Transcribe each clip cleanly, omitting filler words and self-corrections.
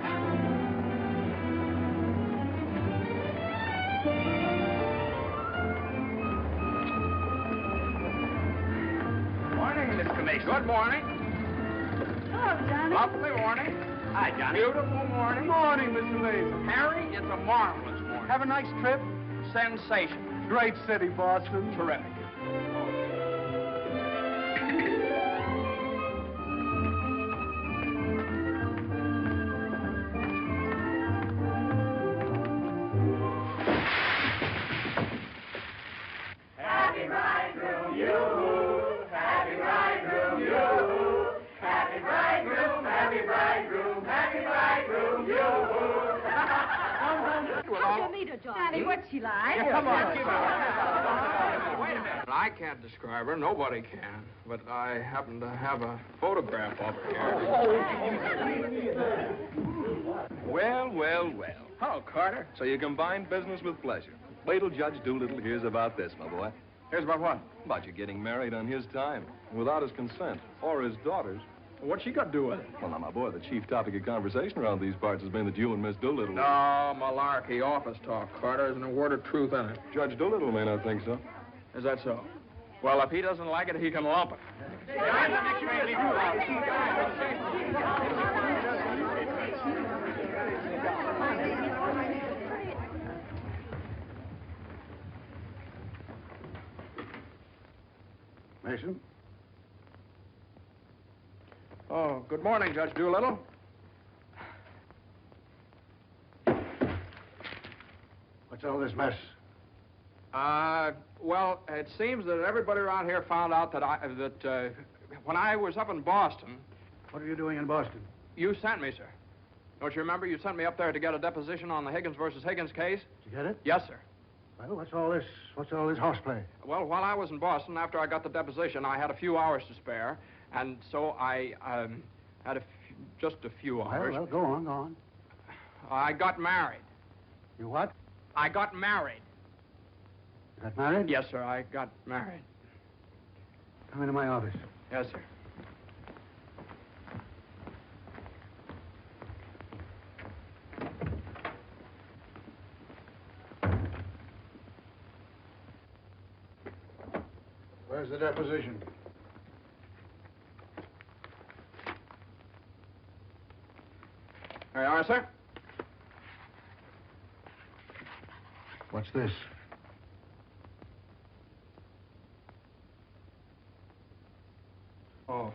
right. Morning, Mr. Mason. Good morning. Hello, Johnny. Lovely morning. Hi, Johnny. Beautiful morning. Morning, Mr. Mason. Harry, it's a marvelous morning. Have a nice trip? Sensation. Great city, Boston. Terrific. Happy bridegroom, you. Happy bridegroom, you. Happy bridegroom, happy bridegroom, happy bridegroom, you. How'd you meet her, Johnny? What's she like? Yeah, come on. Wait a minute. I can't describe her. Nobody can. But I happen to have a photograph of her here. Well, well, well. Hello, Carter. So you combine business with pleasure. Wait till Judge Doolittle hears about this, my boy. Here's about what? About you getting married on his time, without his consent, or his daughter's. What's she got to do with it? Well, now, my boy, the chief topic of conversation around these parts has been that you and Miss Doolittle... No, malarkey, office talk, Carter. Isn't a word of truth in it. Judge Doolittle may not think so. Is that so? Well, if he doesn't like it, he can lump it. Mason? Oh, good morning, Judge Doolittle. What's all this mess? Well, it seems that everybody around here found out that when I was up in Boston... What are you doing in Boston? You sent me, sir. Don't you remember? You sent me up there to get a deposition on the Higgins versus Higgins case? Did you get it? Yes, sir. Well, what's all this horseplay? Well, while I was in Boston, after I got the deposition, I had a few hours to spare, and so I had just a few hours. Well, go on. I got married. You what? I got married. You got married? Yes, sir, I got married. Come into my office. Yes, sir. Where's the deposition? There you are, sir. What's this? Oh,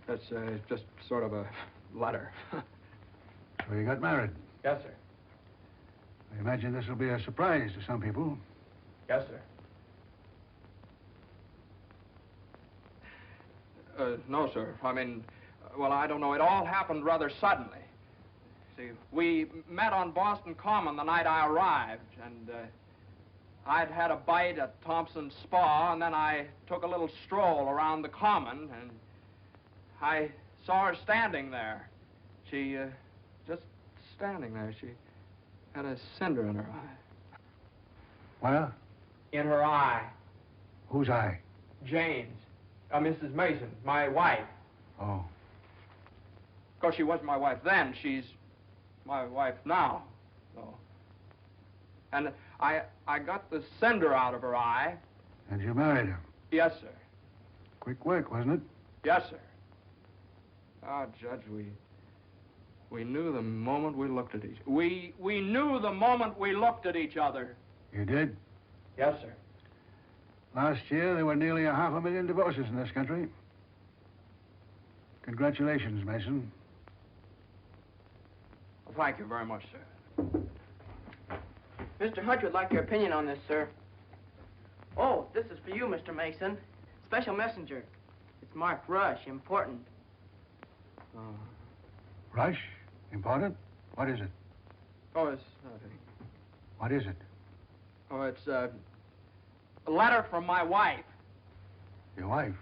that's just sort of a letter. So you got married. Yes, sir. I imagine this will be a surprise to some people. Yes, sir. No, sir. I mean, well, I don't know. It all happened rather suddenly. See, we met on Boston Common the night I arrived, and I'd had a bite at Thompson's Spa, and then I took a little stroll around the Common, and I saw her standing there. She, just standing there. She had a cinder in her eye. Well? In her eye. Whose eye? Jane's. Mrs. Mason, my wife. Oh. Of course, she wasn't my wife then. She's my wife now. So. And I got the cinder out of her eye. And you married her? Yes, sir. Quick work, wasn't it? Yes, sir. Ah, Judge, we knew the moment we looked at each other. We knew the moment we looked at each other. You did? Yes, sir. Last year, there were nearly 500,000 divorces in this country. Congratulations, Mason. Well, thank you very much, sir. Mr. Hutch would like your opinion on this, sir. Oh, this is for you, Mr. Mason. Special messenger. It's marked Rush, important. Rush? Important? What is it? Oh, it's... What is it? Oh, it's a letter from my wife. Your wife?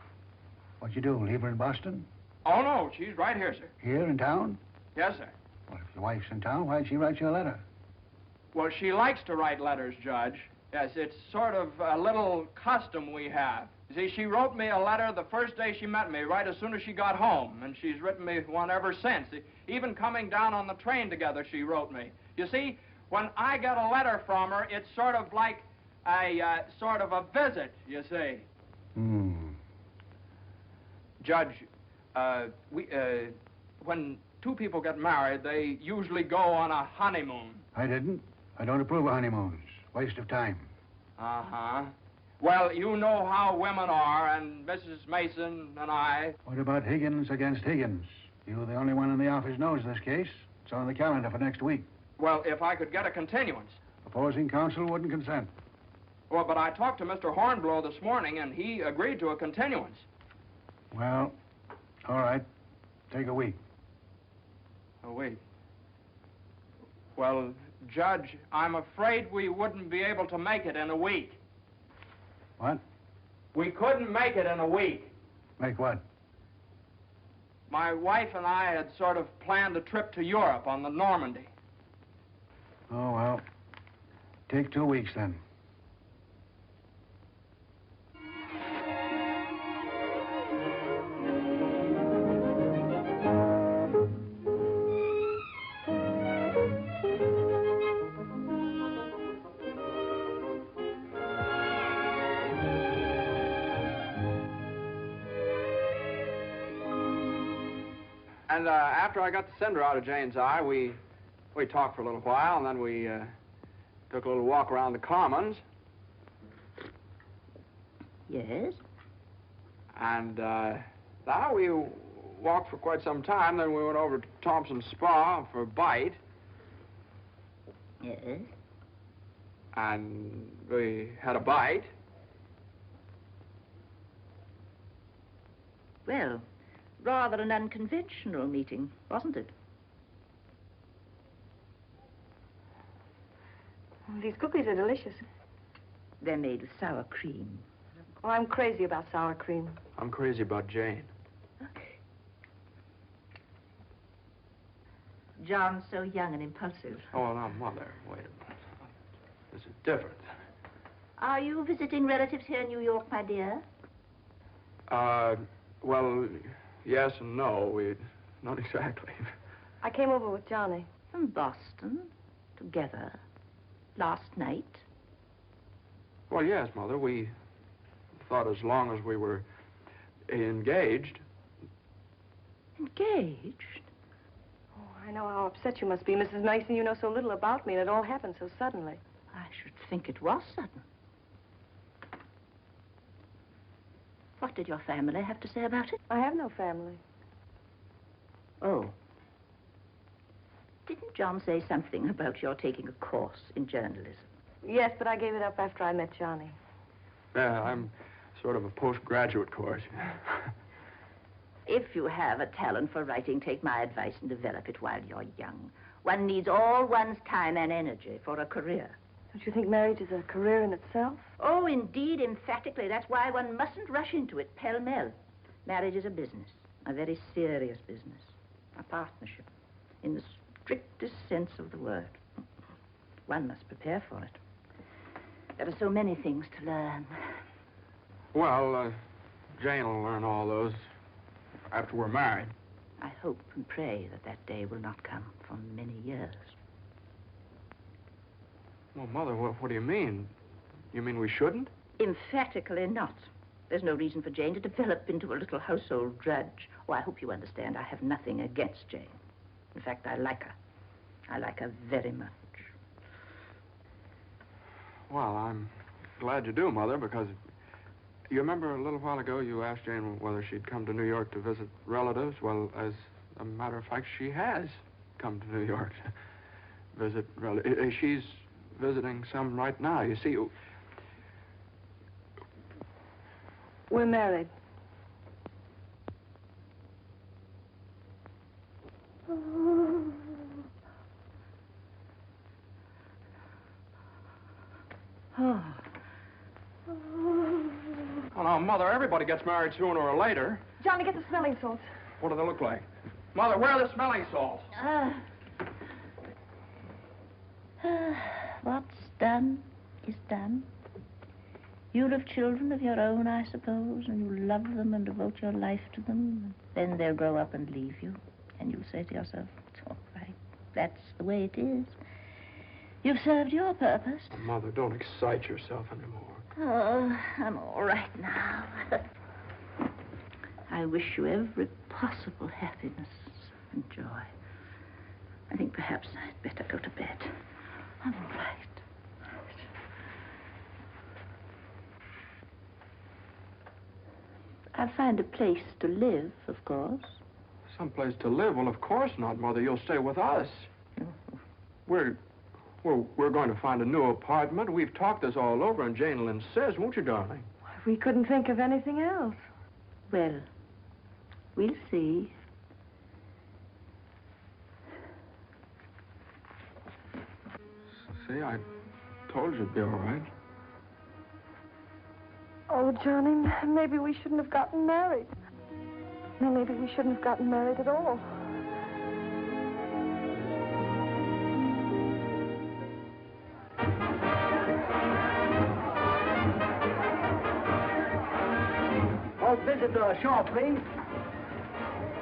What'd you do, leave her in Boston? Oh, no, she's right here, sir. Here in town? Yes, sir. Well, if your wife's in town, why'd she write you a letter? Well, she likes to write letters, Judge. Yes, it's sort of a little custom we have. You see, she wrote me a letter the first day she met me, right as soon as she got home, and she's written me one ever since. Even coming down on the train together, she wrote me. You see, when I get a letter from her, it's sort of like a sort of a visit, you see. Judge, when two people get married, they usually go on a honeymoon. I didn't. I don't approve of honeymoons. Waste of time. Uh-huh. Well, you know how women are, and Mrs. Mason and I... What about Higgins against Higgins? You're the only one in the office knows this case. It's on the calendar for next week. Well, if I could get a continuance. Opposing counsel wouldn't consent. Well, but I talked to Mr. Hornblow this morning, and he agreed to a continuance. Well, all right. Take a week. A week? Well, Judge, I'm afraid we wouldn't be able to make it in a week. What? We couldn't make it in a week. Make what? My wife and I had sort of planned a trip to Europe on the Normandy. Oh, well. Take 2 weeks, then. And after I got the cinder out of Jane's eye, we talked for a little while, and then we took a little walk around the Commons. Yes? And now we walked for quite some time, then we went over to Thompson's Spa for a bite. Yes? And we had a bite. Well, rather an unconventional meeting, wasn't it? These cookies are delicious. They're made with sour cream. Oh, I'm crazy about sour cream. I'm crazy about Jane. John's so young and impulsive. Oh, now, Mother, wait a minute. This is different. Are you visiting relatives here in New York, my dear? Well, yes and no. Not exactly. I came over with Johnny. From Boston, together, last night. Well, yes, Mother. We thought as long as we were engaged. Engaged? Oh, I know how upset you must be, Mrs. Mason. You know so little about me, and it all happened so suddenly. I should think it was sudden. What did your family have to say about it? I have no family. Oh. Didn't John say something about your taking a course in journalism? Yes, but I gave it up after I met Johnny. Yeah, I'm sort of a postgraduate course. If you have a talent for writing, take my advice and develop it while you're young. One needs all one's time and energy for a career. Don't you think marriage is a career in itself? Oh, indeed, emphatically. That's why one mustn't rush into it pell-mell. Marriage is a business, a very serious business, a partnership, in the strictest sense of the word. One must prepare for it. There are so many things to learn. Well, Jane will learn all those after we're married. I hope and pray that that day will not come for many years. Well, Mother, what do you mean? You mean we shouldn't? Emphatically not. There's no reason for Jane to develop into a little household drudge. Oh, I hope you understand I have nothing against Jane. In fact, I like her. I like her very much. Well, I'm glad you do, Mother, because you remember a little while ago you asked Jane whether she'd come to New York to visit relatives? Well, as a matter of fact, she has come to New York to visit relatives. She's visiting some right now. You see, We're married. Oh. Oh, now, Mother, everybody gets married sooner or later. Johnny, get the smelling salts. What do they look like? Mother, where are the smelling salts? What's done is done. You'll have children of your own, I suppose, and you'll love them and devote your life to them. Then they'll grow up and leave you, and you'll say to yourself, it's all right. That's the way it is. You've served your purpose. Mother, don't excite yourself anymore. Oh, I'm all right now. I wish you every possible happiness and joy. I think perhaps I'd better go to bed. I'm all right. I'll find a place to live, of course. Someplace to live? Well, of course not, Mother. You'll stay with us. We're going to find a new apartment. We've talked this all over, and Jane will insist, won't you, darling? We couldn't think of anything else. Well, we'll see. See, I told you it'd be all right. Oh, Johnny, maybe we shouldn't have gotten married. No, maybe we shouldn't have gotten married at all. All visitors ashore, please.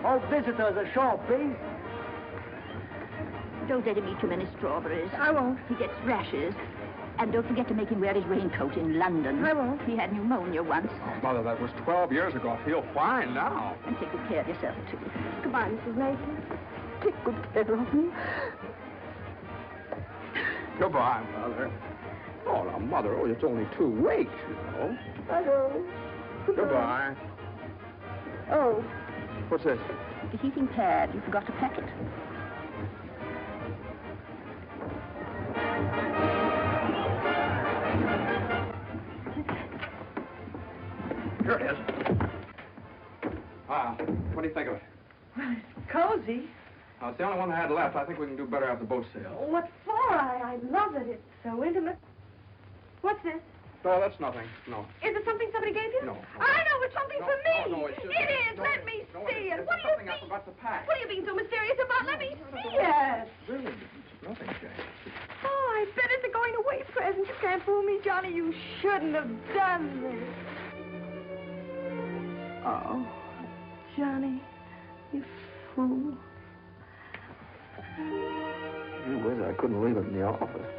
All visitors ashore, please. Don't let him eat too many strawberries. I won't. He gets rashes. And don't forget to make him wear his raincoat in London. I won't. He had pneumonia once. Oh, Mother, that was 12 years ago. I feel fine now. And take good care of yourself, too. Goodbye, Mrs. Mason. Take good care of me. Goodbye, Mother. Oh, now, Mother, it's only 2 weeks, you know. I know. Goodbye. Oh. What's this? The heating pad. You forgot to pack it. Here it is. What do you think of it? Well, it's cozy. It's the only one I had left. I think we can do better after the boat sails. What for? I love it. It's so intimate. What's this? No, that's nothing. No. Is it something somebody gave you? No. I know it's something for me. No, it's just... It is. No, Let me no, see it. it's What do you something I mean? forgot to pack. What are you being so mysterious about? Let me see it. Really, it's nothing, Jane. Oh, I bet it's a going away present. You can't fool me, Johnny. You shouldn't have done this. Oh, Johnny, you fool. Gee whiz, I couldn't leave it in the office.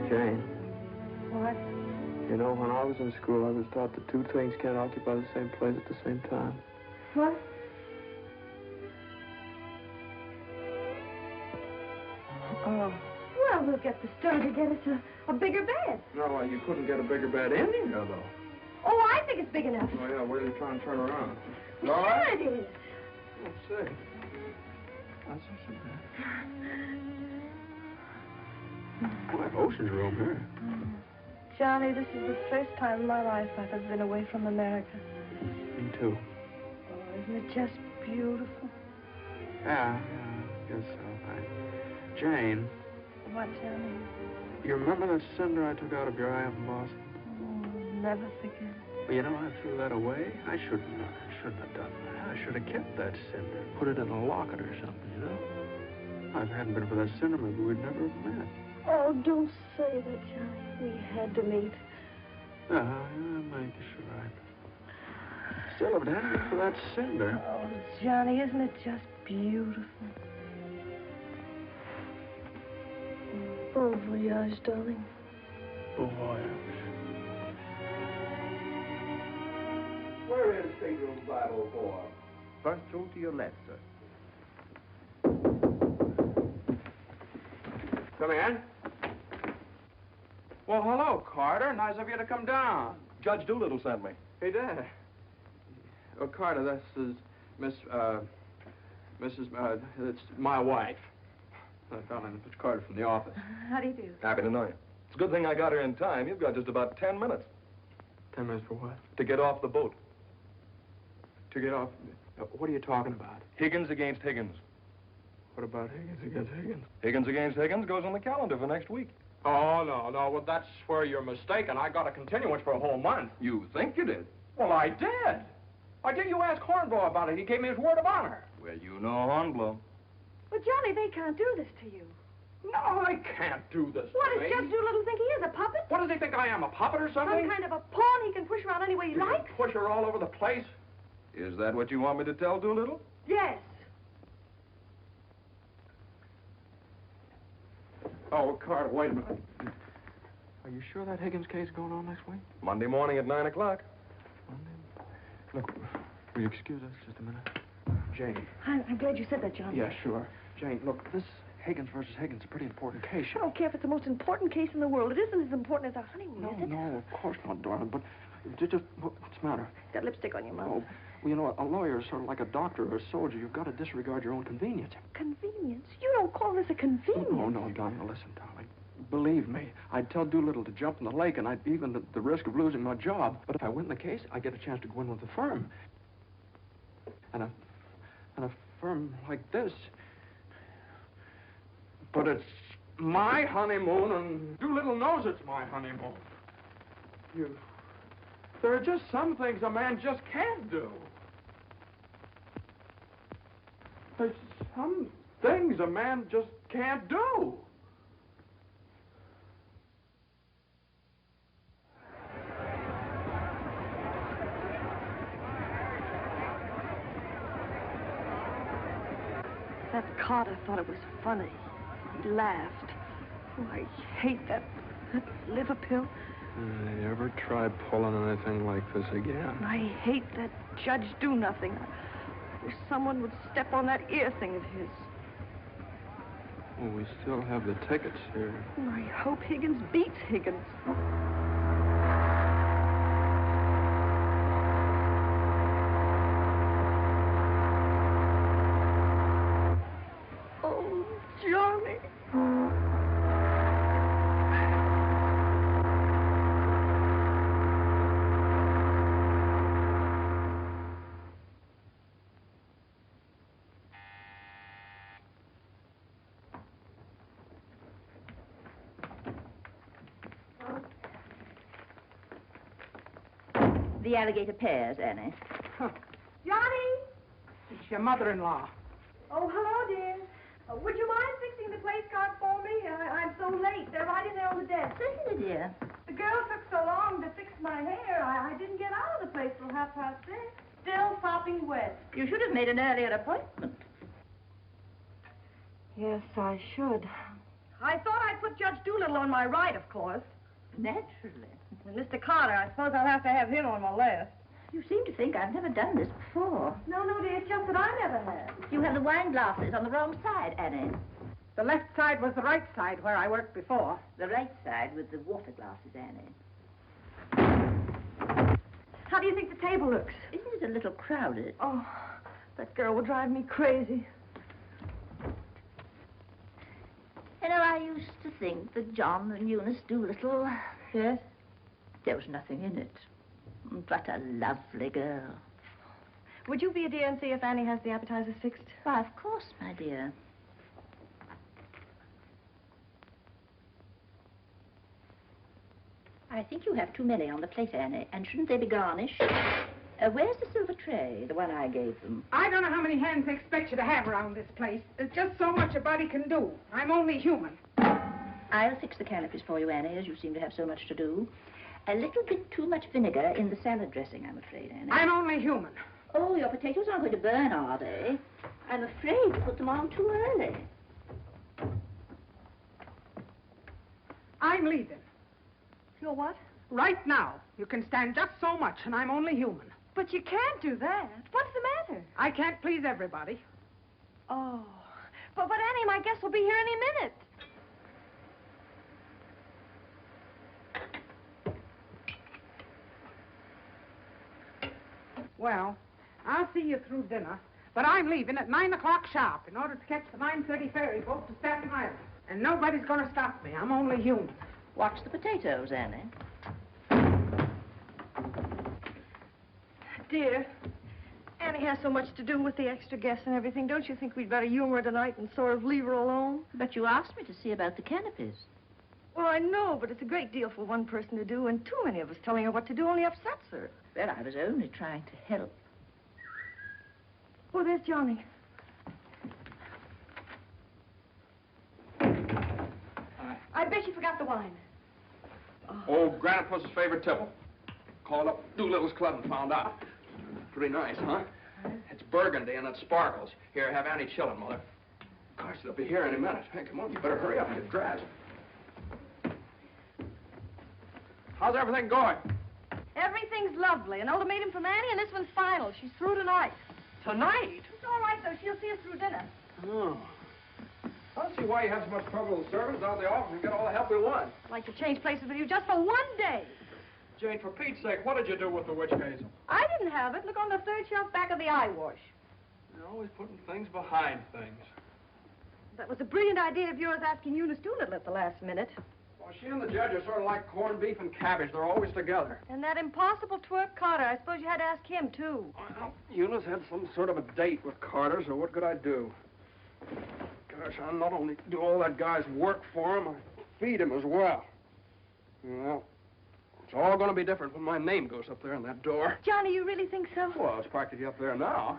Jane. What? You know, when I was in school, I was taught that 2 things can't occupy the same place at the same time. What? Oh. Well, we'll get the stone to get us a bigger bed. No, you couldn't get a bigger bed in here, though. Oh, I think it's big enough. Oh, yeah, where are you trying to turn around? Sure it is. Let's see. That's not so bad. Boy, ocean's room here. Johnny, this is the first time in my life I've ever been away from America. Me too. Oh, isn't it just beautiful? Yeah, I guess so. Jane. What, Johnny? You remember that cinder I took out of your eye up in Boston? Oh, never forget. Well, you know, I threw that away. I shouldn't have done that. I should have kept that cinder, put it in a locket or something, you know? If it hadn't been for that cinder, maybe we'd never have met. Oh, don't say that, Johnny. We had to meet. Maybe you're right. Still, if it hadn't been for that cinder... Oh, Johnny, isn't it just beautiful? Bon voyage, darling. Bon voyage. Where is stateroom 504? First room to your left, sir. Come in. Well, hello, Carter. Nice of you to come down. Judge Doolittle sent me. He did. Oh, Carter, this is it's my wife. Darling, it's Carter from the office. How do you do? Happy to know you. It's a good thing I got here in time. You've got just about 10 minutes 10 minutes for what? to get off the boat. To get off? What are you talking about? Higgins against Higgins. What about Higgins against Higgins? Higgins against Higgins goes on the calendar for next week. Oh, no. Well, that's where you're mistaken. I got a continuance for a whole month. You think you did? Well, I did. Why didn't you ask Hornblow about it? He gave me his word of honor. Well, you know Hornblow. But, Johnny, they can't do this to you. No, I can't do this. What to does me. Judge Doolittle think he is, a puppet? What does he think I am, a puppet or something? Some kind of a pawn he can push around any way he You can likes? push her all over the place. Is that what you want me to tell Doolittle? Yes. Oh, Carter, wait a minute. Are you sure that Higgins case is going on next week? Monday morning at 9 o'clock. Look, will you excuse us just a minute? Jane. I'm glad you said that, Johnny. Yeah, sure. Jane, look, this Higgins versus Higgins is a pretty important case. I don't care if it's the most important case in the world. It isn't as important as our honeymoon, No, is it? no, of course not, darling, but just what's the matter? Got lipstick on your mouth. Oh, well, you know, a lawyer is sort of like a doctor or a soldier. You've got to disregard your own convenience. Convenience? You don't call this a convenience. No, darling, listen, darling. Believe me, I'd tell Doolittle to jump in the lake, and I'd even at the risk of losing my job. But if I win the case, I get a chance to go in with the firm. And a firm like this. But it's my honeymoon, and Doolittle knows it's my honeymoon. There are just some things a man just can't do. There's some things a man just can't do. That Carter thought it was funny. He laughed. Oh, I hate that liver pill. You ever try pulling anything like this again? I hate that Judge Do-Nothing. I wish someone would step on that ear thing of his. Well, we still have the tickets here. Oh, I hope Higgins beats Higgins. Oh, Johnny. The alligator pears, Annie. Johnny! It's your mother-in-law. Oh, hello, dear. Would you mind fixing the place card for me? I'm so late. They're right in there on the desk. Certainly, dear. The girl took so long to fix my hair, I didn't get out of the place till 6:30. Still sopping wet. You should have made an earlier appointment. Yes, I should. I thought I'd put Judge Doolittle on my right, of course. Naturally. And Mr. Carter, I suppose I'll have to have him on my left. You seem to think I've never done this before. No, dear, it's just that I never have. You have the wine glasses on the wrong side, Annie. The left side was the right side where I worked before. The right side with the water glasses, Annie. How do you think the table looks? Isn't it a little crowded? Oh, that girl will drive me crazy. You know, I used to think that John and Eunice Doolittle... Yes? There was nothing in it. But a lovely girl. Would you be a dear and see if Annie has the appetizers fixed? Why, of course, my dear. I think you have too many on the plate, Annie. And shouldn't they be garnished? Where's the silver tray, the one I gave them? I don't know how many hands they expect you to have around this place. There's just so much a body can do. I'm only human. I'll fix the canopies for you, Annie, as you seem to have so much to do. A little bit too much vinegar in the salad dressing, I'm afraid, Annie. I'm only human. Oh, your potatoes aren't going to burn, are they? I'm afraid you put them on too early. I'm leaving. You're what? Right now. You can stand just so much, and I'm only human. But you can't do that. What's the matter? I can't please everybody. Oh. But Annie, my guest will be here any minute. Well, I'll see you through dinner, but I'm leaving at 9 o'clock sharp in order to catch the 9:30 ferry boat to Staten Island. And nobody's going to stop me. I'm only human. Watch the potatoes, Annie. Dear, Annie has so much to do with the extra guests and everything. Don't you think we'd better humor her tonight and sort of leave her alone? But you asked me to see about the canopies. Well, I know, but it's a great deal for one person to do, and too many of us telling her what to do only upsets her. Well, I was only trying to help. Oh, there's Johnny. I bet you forgot the wine. Oh, Grandpa's favorite tipple. Called up Doolittle's club and found out. Pretty nice, huh? It's burgundy and it sparkles. Here, have Annie chillin', Mother. Gosh, they'll be here any minute. Hey, come on, you better hurry up and get dressed. How's everything going? Everything's lovely. An ultimatum from Annie, and this one's final. She's through tonight. Tonight? It's all right, though. She'll see us through dinner. Oh. I don't see why you have so much trouble with servants out the office and get all the help we want. I'd like to change places with you just for one day. Jane, for Pete's sake, what did you do with the witch hazel? I didn't have it. Look on the third shelf back of the eye wash. You're always putting things behind things. That was a brilliant idea of yours asking Eunice Doolittle at the last minute. Well, she and the judge are sort of like corned beef and cabbage. They're always together. And that impossible twerp Carter. I suppose you had to ask him, too. Well, Eunice had some sort of a date with Carter, so what could I do? Gosh, I not only do all that guy's work for him, I feed him as well. Well, it's all going to be different when my name goes up there in that door. Johnny, you really think so? Well, it's practically up there now.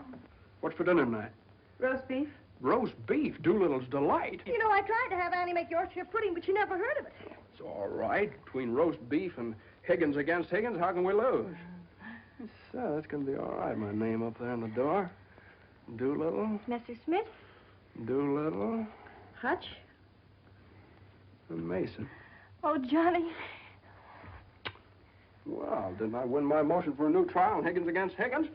What's for dinner tonight? Roast beef. Roast beef, Doolittle's delight. You know, I tried to have Annie make Yorkshire pudding, but she never heard of it. It's all right. Between roast beef and Higgins against Higgins, how can we lose? So, that's going to be all right. My name up there on the door. Doolittle, Mr. Smith? Doolittle, Hutch? and Mason. Oh, Johnny. Well, didn't I win my motion for a new trial on Higgins against Higgins?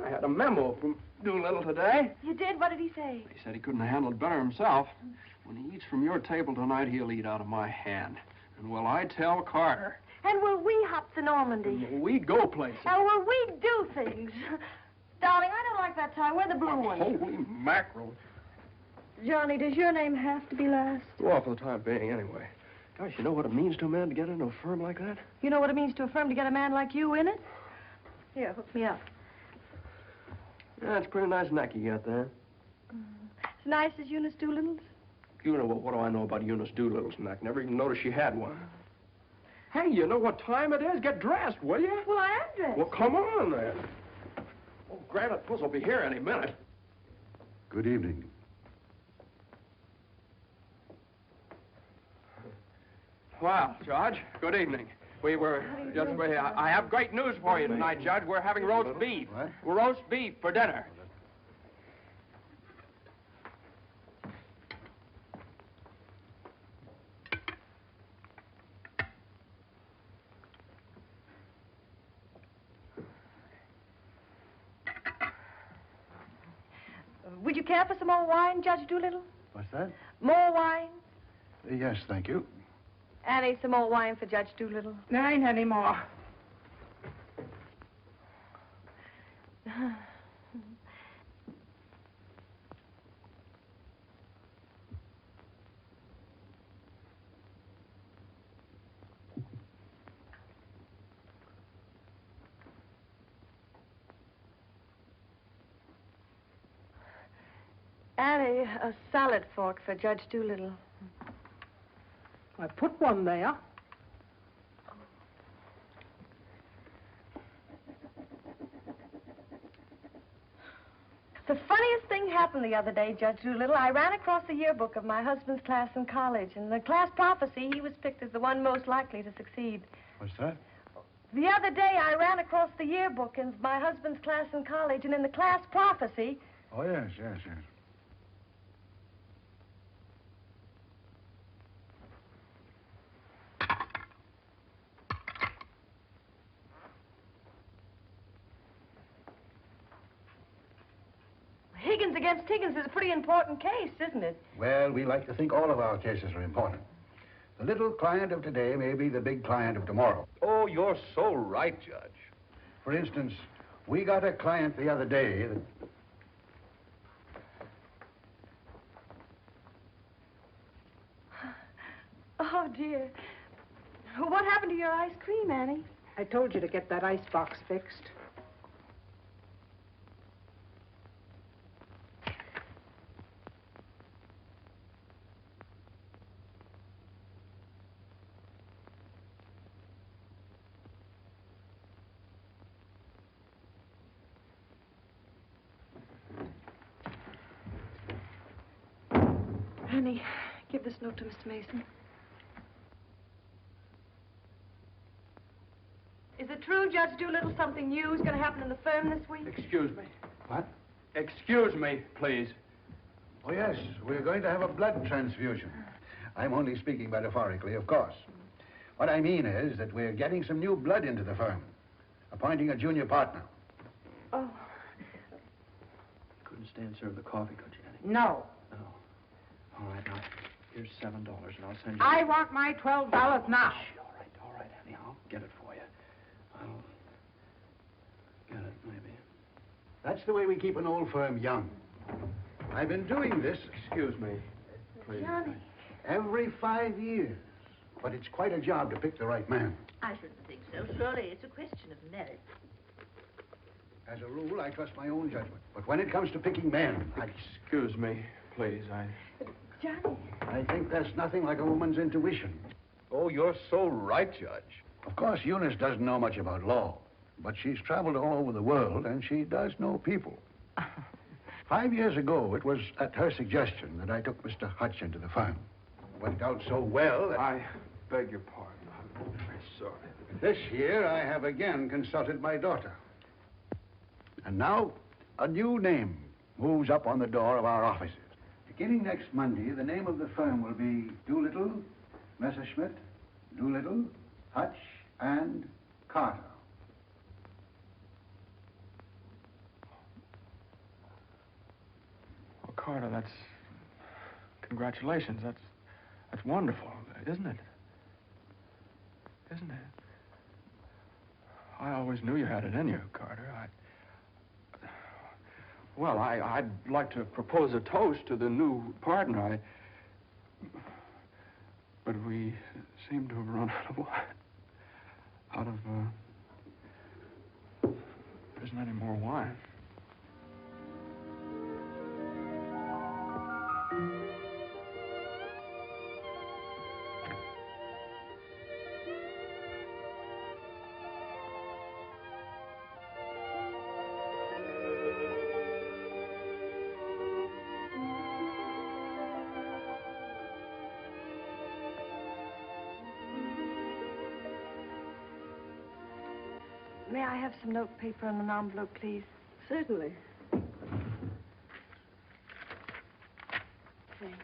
I had a memo from Doolittle today. You did? What did he say? He said he couldn't have handled it better himself. When he eats from your table tonight, he'll eat out of my hand. And will I tell Carter? And will we hop to Normandy? And will we go places? And will we do things? Darling, I don't like that tie. Wear the blue one. Holy mackerel. Johnny, does your name have to be last? Well, for the time being, anyway. Gosh, you know what it means to a man to get into a firm like that? You know what it means to a firm to get a man like you in it? Here, hook me up. Yeah, it's a pretty nice neck you got there. As nice as Eunice Doolittle's? You know, what do I know about Eunice Doolittle's neck? Never even noticed she had one. Hey, you know what time it is? Get dressed, will you? Well, I am dressed. Well, come on, then. Oh, Granite Puss will be here any minute. Good evening. Well, Judge, good evening. We were just... I have great news for you tonight, Judge. We're having roast beef. What? Roast beef for dinner. Would you care for some more wine, Judge Doolittle? What's that? More wine? Yes, thank you. Annie, some more wine for Judge Doolittle. There ain't any more. Annie, a salad fork for Judge Doolittle. I put one there. The funniest thing happened the other day, Judge Doolittle. I ran across the yearbook of my husband's class in college. In the class prophecy, he was picked as the one most likely to succeed. What's that? The other day, I ran across the yearbook in my husband's class in college, and in the class prophecy... Oh, yes, yes, yes. Higgins against Higgins is a pretty important case, isn't it? Well, we like to think all of our cases are important. The little client of today may be the big client of tomorrow. Oh, you're so right, Judge. For instance, we got a client the other day that... Oh, dear. What happened to your ice cream, Annie? I told you to get that ice box fixed. Honey, give this note to Mr. Mason. Is it true, Judge Doolittle, something new is going to happen in the firm this week? Excuse me. What? Excuse me, please. Oh, yes, we're going to have a blood transfusion. I'm only speaking metaphorically, of course. What I mean is that we're getting some new blood into the firm, appointing a junior partner. Oh. Couldn't stand serve the coffee, could you, Annie? No. No. All right, now, here's $7, and I'll send you... I want my $12 now. All right, Annie, I'll get it for you. I'll get it, maybe. That's the way we keep an old firm young. I've been doing this Excuse me, please. Johnny. every 5 years. But it's quite a job to pick the right man. I shouldn't think so. Surely it's a question of merit. As a rule, I trust my own judgment. But when it comes to picking men, Excuse me, please. Johnny. I think there's nothing like a woman's intuition. Oh, you're so right, Judge. Of course, Eunice doesn't know much about law, but she's traveled all over the world, and she does know people. 5 years ago, it was at her suggestion that I took Mr. Hutch into the firm. It went out so well that... I beg your pardon. I'm very sorry. This year, I have again consulted my daughter. And now, a new name moves up on the door of our offices. Beginning next Monday, the name of the firm will be Doolittle, Messerschmitt, Doolittle, Hutch, and Carter. Well, Carter, that's... Congratulations. That's wonderful, isn't it? Isn't it? I always knew you had it in you, Carter. Well, I'd like to propose a toast to the new partner. But we seem to have run out of wine. There isn't any more wine. May I have some note paper and an envelope, please? Certainly. Thank you.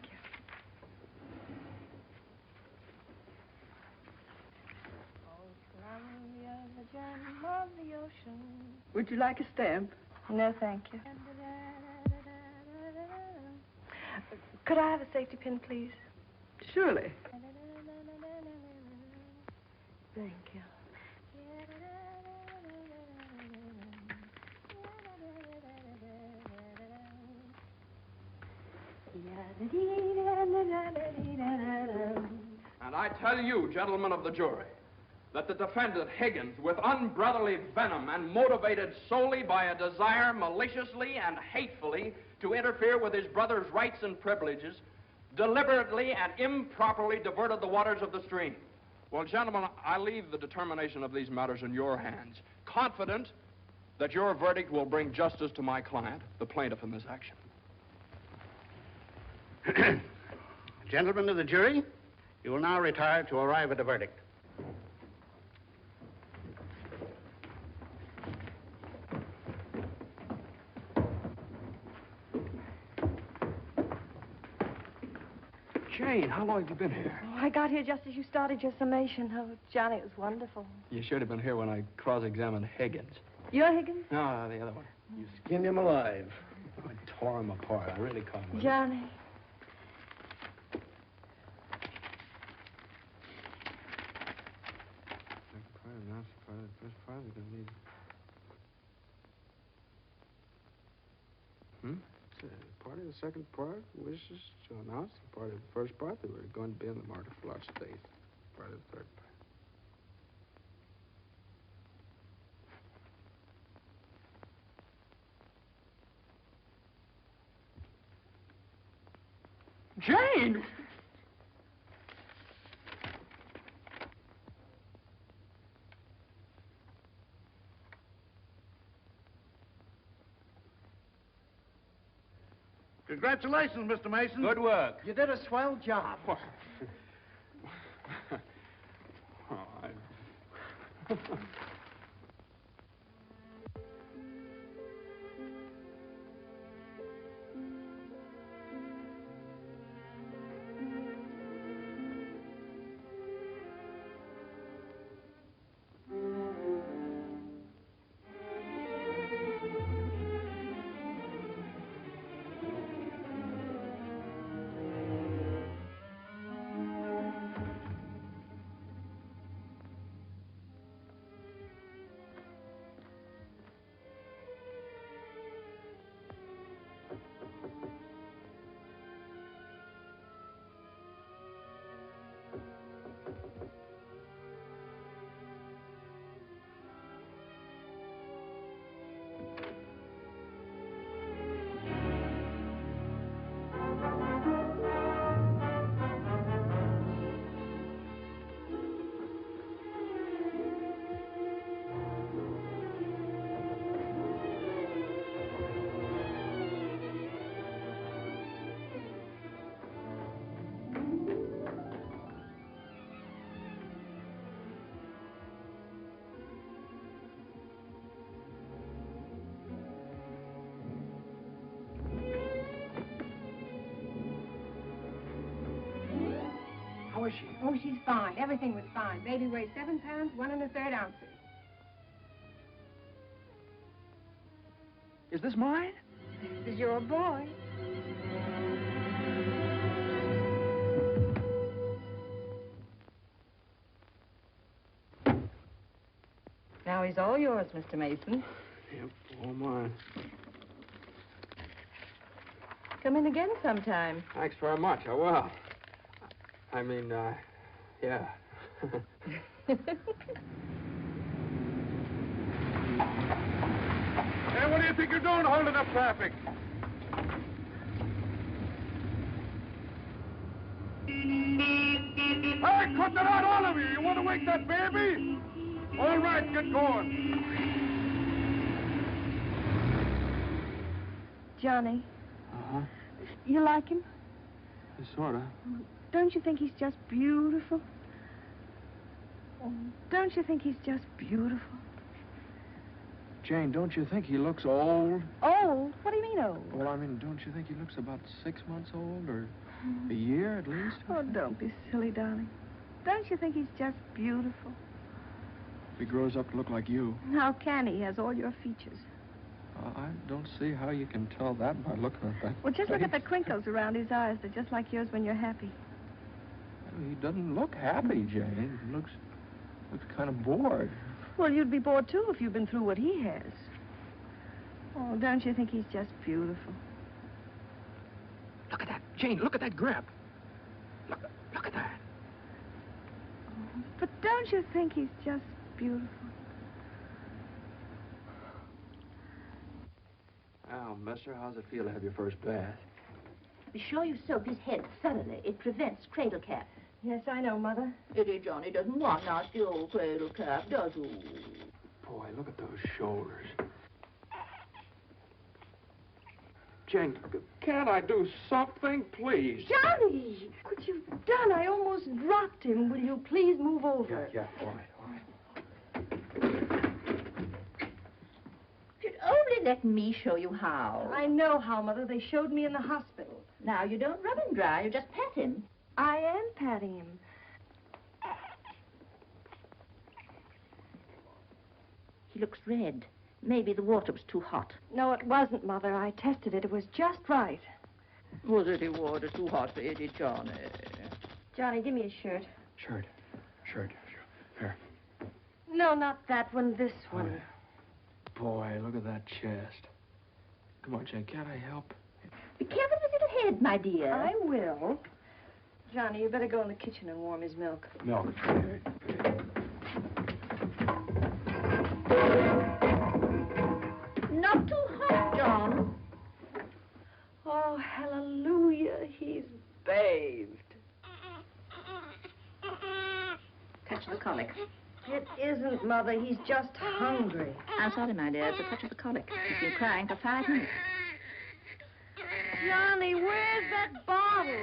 Would you like a stamp? No, thank you. Could I have a safety pin, please? Surely. Thank you. And I tell you, gentlemen of the jury, that the defendant, Higgins, with unbrotherly venom and motivated solely by a desire maliciously and hatefully to interfere with his brother's rights and privileges, deliberately and improperly diverted the waters of the stream. Well, gentlemen, I leave the determination of these matters in your hands, confident that your verdict will bring justice to my client, the plaintiff in this action. Gentlemen of the jury, you will now retire to arrive at a verdict. Jane, how long have you been here? Oh, I got here just as you started your summation. Oh, Johnny, it was wonderful. You should have been here when I cross-examined Higgins. You're Higgins? No, the other one. You skinned him alive. I tore him apart. I really caught him. Johnny. Part of the second part wishes to announce the part of the first part that we're going to be in the market for large state. Part of the third part. Jane! Congratulations, Mr. Mason. Good work. You did a swell job. How is she? Oh, she's fine. Everything was fine. Baby weighs 7 pounds, 1 1/3 ounces. Is this mine? This is your boy. Now he's all yours, Mr. Mason. Yep, all mine. Come in again sometime. Thanks very much. I will. I mean, yeah. Hey, what do you think you're doing holding up traffic? Hey, cut that out, all of you! You want to wake that baby? All right, get going. Johnny, Uh-huh. you like him? Sort of. Don't you think he's just beautiful? Don't you think he's just beautiful? Jane, don't you think he looks old? Old? What do you mean old? Well, I mean, don't you think he looks about 6 months old, or a year at least? Oh, don't be silly, darling. Don't you think he's just beautiful? If he grows up to look like you. How can he? He has all your features. I don't see how you can tell that by looking at that. Well, just look at the face. crinkles around his eyes. They're just like yours when you're happy. He doesn't look happy, Jane. He looks kind of bored. Well, you'd be bored, too, if you'd been through what he has. Oh, don't you think he's just beautiful? Look at that. Jane, look at that grip. Look at that. But don't you think he's just beautiful? Well, mister, how's it feel to have your first bath? Be sure you soak his head thoroughly. It prevents cradle cap. Yes, I know, Mother. Eddie Johnny doesn't want nasty old cradle cap, does he? Boy, look at those shoulders. Jane, can't I do something, please? Johnny! What you've done, I almost dropped him. Will you please move over? Yeah, all right. You'd only let me show you how. I know how, Mother. They showed me in the hospital. Now, you don't rub him dry, you just pat him. I am patting him. He looks red. Maybe the water was too hot. No, it wasn't, Mother. I tested it. It was just right. Was it the water too hot for Eddie Johnny? Johnny, give me a shirt. Shirt. Here. No, not that one. This one. Boy, look at that chest. Come on, Jane, can't I help? Be careful with his little head, my dear. I will. Johnny, you better go in the kitchen and warm his milk. Milk. Not too hot, John. Oh, hallelujah. He's bathed. Touch the colic. It isn't, Mother. He's just hungry. I'm sorry, my dear. It's a touch of the colic. He's been crying for 5 minutes. Johnny, where's that bottle?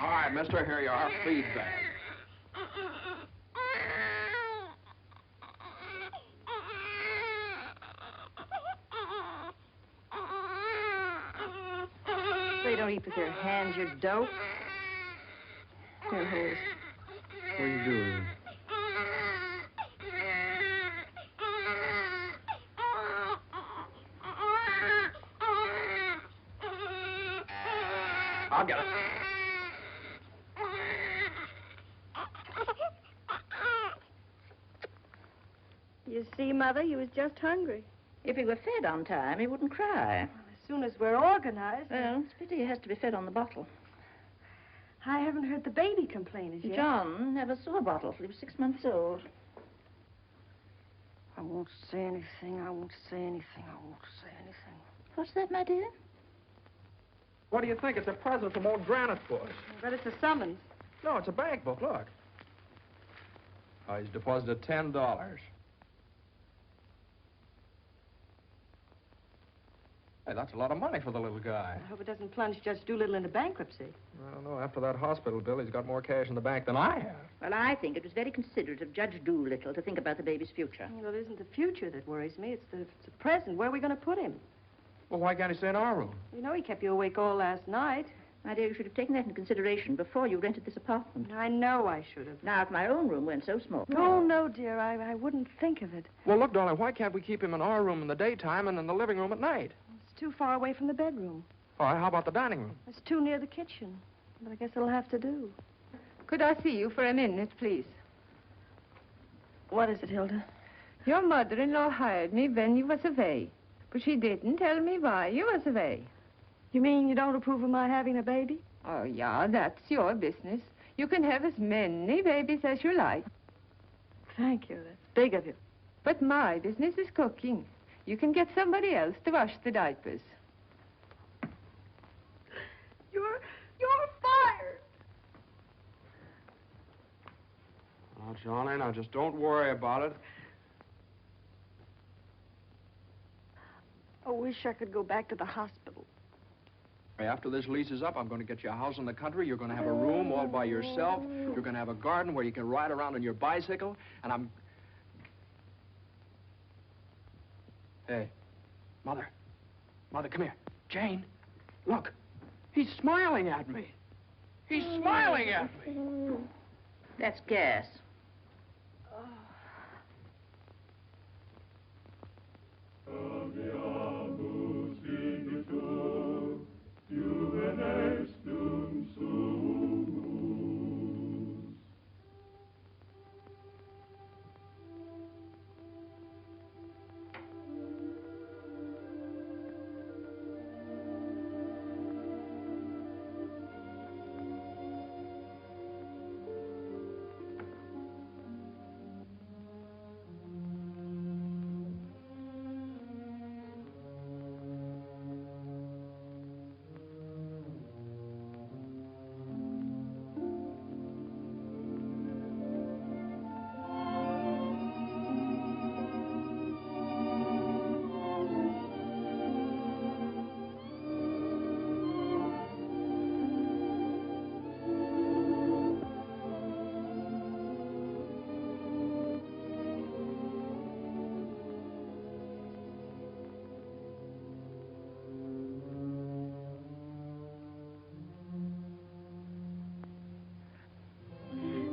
All right, mister, here you are. Feed bag. They don't eat with their hands, you dope. Here, hold this. What are you doing? I'll get it. You see, Mother, he was just hungry. If he were fed on time, he wouldn't cry. As soon as we're organized. Well, it's a pity he has to be fed on the bottle. I haven't heard the baby complain as yet. John never saw a bottle till he was 6 months old. I won't say anything. I won't say anything. I won't say anything. What's that, my dear? What do you think? It's a present from old Granite Bush. I bet it's a summons. No, it's a bank book. Look. Oh, he's deposited $10. Hey, that's a lot of money for the little guy. I hope it doesn't plunge Judge Doolittle into bankruptcy. I don't know. After that hospital bill, he's got more cash in the bank than I have. Well, I think it was very considerate of Judge Doolittle to think about the baby's future. Well, it isn't the future that worries me. It's the present. Where are we going to put him? Well, why can't he stay in our room? You know he kept you awake all last night. My dear, you should have taken that into consideration before you rented this apartment. I know I should have. Now, if my own room weren't so small. Oh, no, dear. I wouldn't think of it. Well, look, darling, why can't we keep him in our room in the daytime and in the living room at night? It's too far away from the bedroom. All right, how about the dining room? It's too near the kitchen. But I guess it'll have to do. Could I see you for a minute, please? What is it, Hilda? Your mother-in-law hired me when you was away, but she didn't tell me why you was away. You mean you don't approve of my having a baby? Oh, yeah, that's your business. You can have as many babies as you like. Thank you. That's big of you. But my business is cooking. You can get somebody else to wash the diapers. You're fired. Oh, Johnny, now just don't worry about it. I wish I could go back to the hospital. After this lease is up, I'm going to get you a house in the country. You're going to have a room all by yourself. You're going to have a garden where you can ride around on your bicycle. And I'm... Hey, Mother. Mother, come here. Jane, look. He's smiling at me. He's smiling at me. That's gas.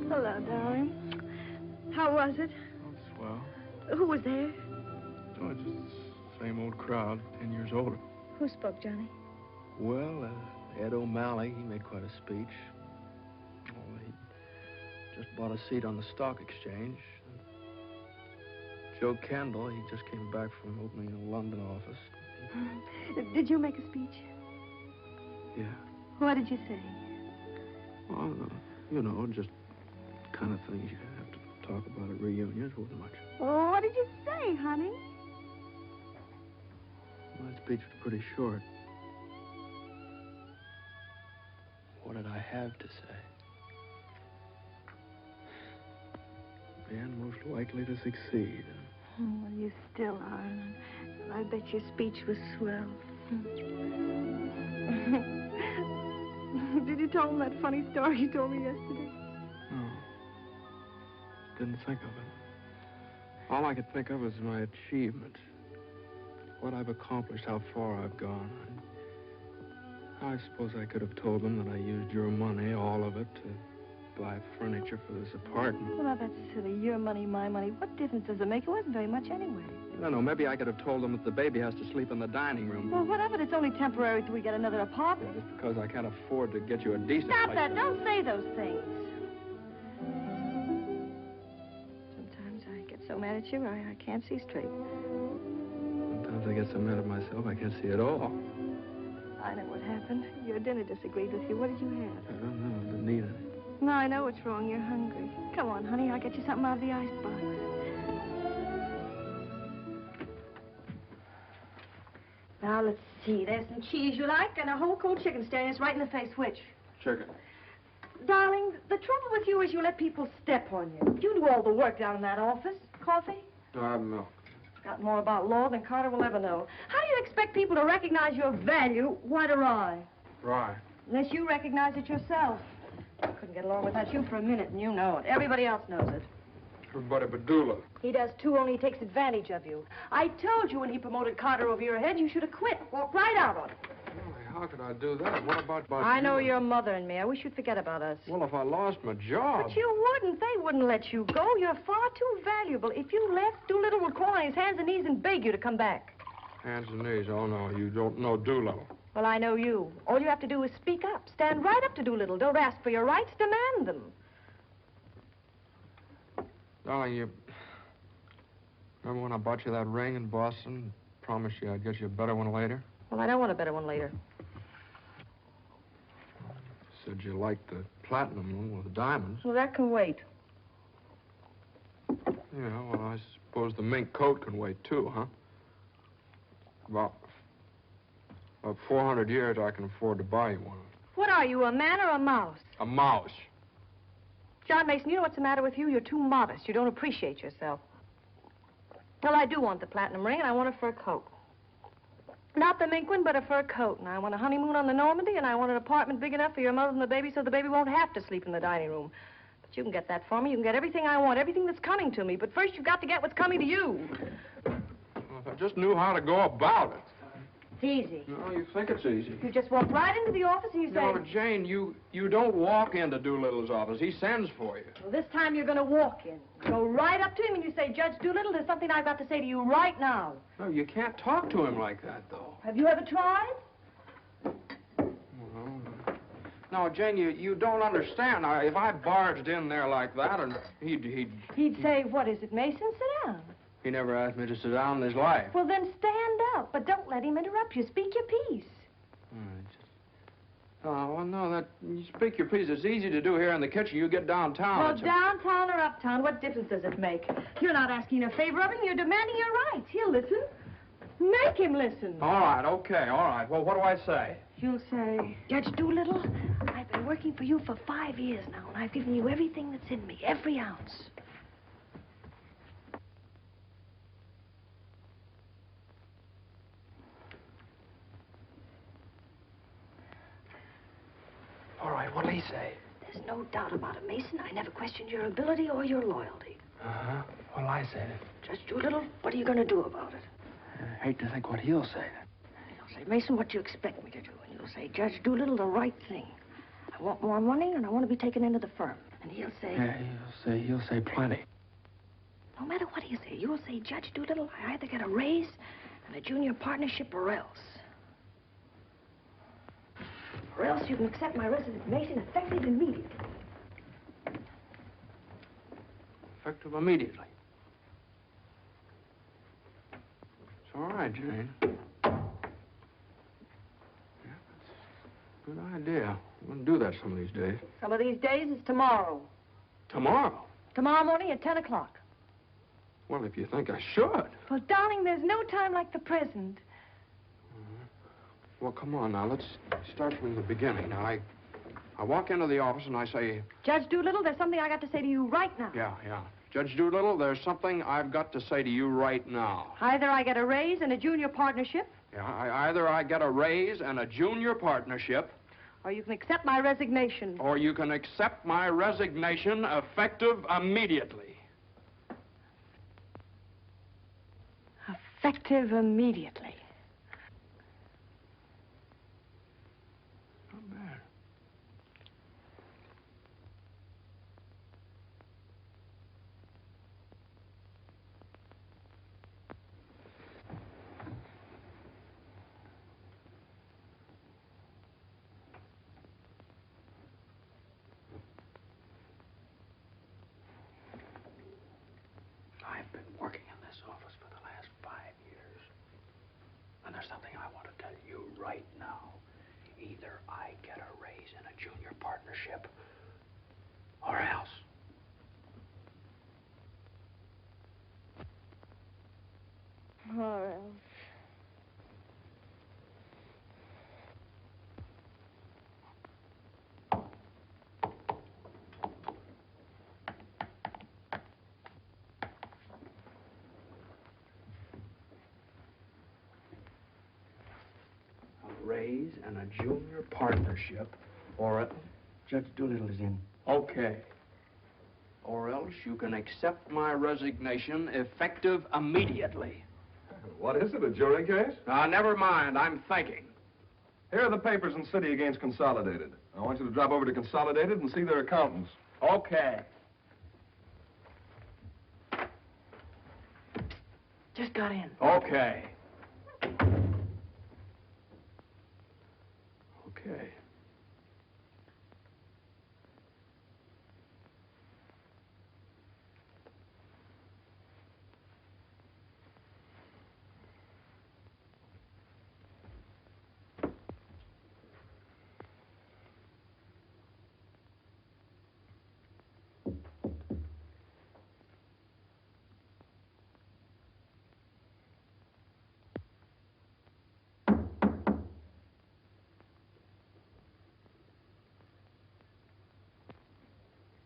Hello, darling. How was it? Oh, swell. Who was there? Oh, it's just the same old crowd, 10 years older. Who spoke, Johnny? Well, Ed O'Malley, he made quite a speech. Oh, he just bought a seat on the stock exchange. Joe Kendall, he just came back from opening a London office. Did you make a speech? Yeah. What did you say? Well, you know, just kind of things you have to talk about at reunions. Wasn't much. Oh, what did you say, honey? My speech was pretty short. What did I have to say? Man most likely to succeed. Well, you still are. I bet your speech was swell. Did you tell him that funny story you told me yesterday? No. Didn't think of it. All I could think of was my achievements. What I've accomplished, how far I've gone. I suppose I could have told them that I used your money, all of it, to buy furniture for this apartment. Well, now, that's silly. Your money, my money. What difference does it make? It wasn't very much anyway. I don't know. Maybe I could have told them that the baby has to sleep in the dining room. Well, what of it? It's only temporary till we get another apartment. Just because I can't afford to get you a decent Stop place. that. Don't say those things. Sometimes I get so mad at you, I can't see straight. Sometimes I get so mad at myself, I can't see at all. I know what happened. Your dinner disagreed with you. What did you have? I don't know. I didn't eat any. No, I know what's wrong. You're hungry. Come on, honey. I'll get you something out of the icebox. Now, let's see. There's some cheese you like and a whole cold chicken staring us right in the face. Which? Chicken. Darling, the trouble with you is you let people step on you. You do all the work down in that office. Coffee? No, I have milk. Got more about law than Carter will ever know. How do you expect people to recognize your value, white or rye? Rye. Unless you recognize it yourself. I couldn't get along without you for a minute, and you know it. Everybody else knows it. Everybody but Dula. He does, too, only he takes advantage of you. I told you when he promoted Carter over your head, you should have quit. Walked right out on it. How could I do that? What about I know you? your mother and me. I wish you'd forget about us. Well, if I lost my job... But you wouldn't. They wouldn't let you go. You're far too valuable. If you left, Doolittle would crawl on his hands and knees and beg you to come back. Hands and knees. Oh, no, you don't know Doolittle. Well, I know you. All you have to do is speak up. Stand right up to Doolittle. Don't ask for your rights. Demand them. Darling, you... Remember when I bought you that ring in Boston? Promised you I'd get you a better one later? Well, I don't want a better one later. Said you liked the platinum one with the diamonds. Well, that can wait. Yeah, well, I suppose the mink coat can wait, too, huh? About 400 years, I can afford to buy you one. What are you, a man or a mouse? A mouse. John Mason, you know what's the matter with you? You're too modest. You don't appreciate yourself. Well, I do want the platinum ring, and I want a fur coat. Not the mink one, but a fur coat. And I want a honeymoon on the Normandy, and I want an apartment big enough for your mother and the baby so the baby won't have to sleep in the dining room. But you can get that for me. You can get everything I want, everything that's coming to me. But first, you've got to get what's coming to you. Well, if I just knew how to go about it. It's easy. No, you think it's easy. You just walk right into the office and you say... No, Jane, you don't walk into Doolittle's office. He sends for you. Well, this time you're going to walk in. Go right up to him and you say, Judge Doolittle, there's something I've got to say to you right now. No, you can't talk to him like that, though. Have you ever tried? Well, no, Jane, you don't understand. Now, if I barged in there like that, and He'd say, what is it, Mason? Sit down. He never asked me to sit down in his life. Well, then stand up, but don't let him interrupt you. Speak your piece. Oh, well, no, you speak your piece. It's easy to do here in the kitchen. You get downtown. Well, downtown or uptown, what difference does it make? You're not asking a favor of him. You're demanding your rights. He'll listen. Make him listen. All right, okay, all right. Well, what do I say? You'll say, Judge Doolittle, I've been working for you for 5 years now, and I've given you everything that's in me, every ounce. All right, what'll he say? There's no doubt about it, Mason. I never questioned your ability or your loyalty. Uh-huh. What'll I say then? Judge Doolittle, what are you going to do about it? I hate to think what he'll say. He'll say, Mason, what do you expect me to do? And you'll say, Judge Doolittle, the right thing. I want more money, and I want to be taken into the firm. And he'll say... Yeah, he'll say plenty. No matter what you say, you'll say, Judge Doolittle, I either get a raise and a junior partnership or else. Or else you can accept my resignation effective immediately. Effective immediately. It's all right, Jane. Yeah, that's a good idea. I'm going to do that some of these days. Some of these days is tomorrow. Tomorrow? Tomorrow morning at 10 o'clock. Well, if you think I should. Well, darling, there's no time like the present. Well, come on now. Let's start from the beginning. Now, I walk into the office and I say... Judge Doolittle, there's something I got to say to you right now. Yeah. Judge Doolittle, there's something I've got to say to you right now. Either I get a raise and a junior partnership, Yeah, either I get a raise and a junior partnership, or you can accept my resignation. or you can accept my resignation effective immediately. Effective immediately. Not bad. I've been working in this office for the last 5 years. And there's something I want to tell you right now. Either I get a raise in a junior partnership, or else. Or else. A raise and a junior partnership, or a... Judge Doolittle is in. Okay. Or else you can accept my resignation effective immediately. What is it, a jury case? Never mind, I'm thinking. Here are the papers in City against Consolidated. I want you to drop over to Consolidated and see their accountants. Okay. Just got in. Okay. Okay.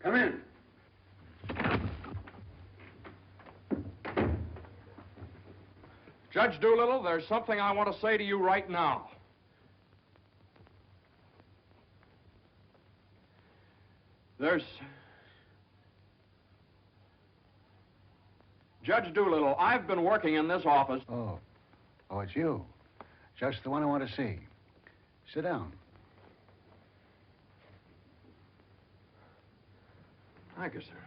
Come in. Judge Doolittle, there's something I want to say to you right now. Judge Doolittle, I've been working in this office. Oh, it's you. Just the one I want to see. Sit down. Thank you, sir.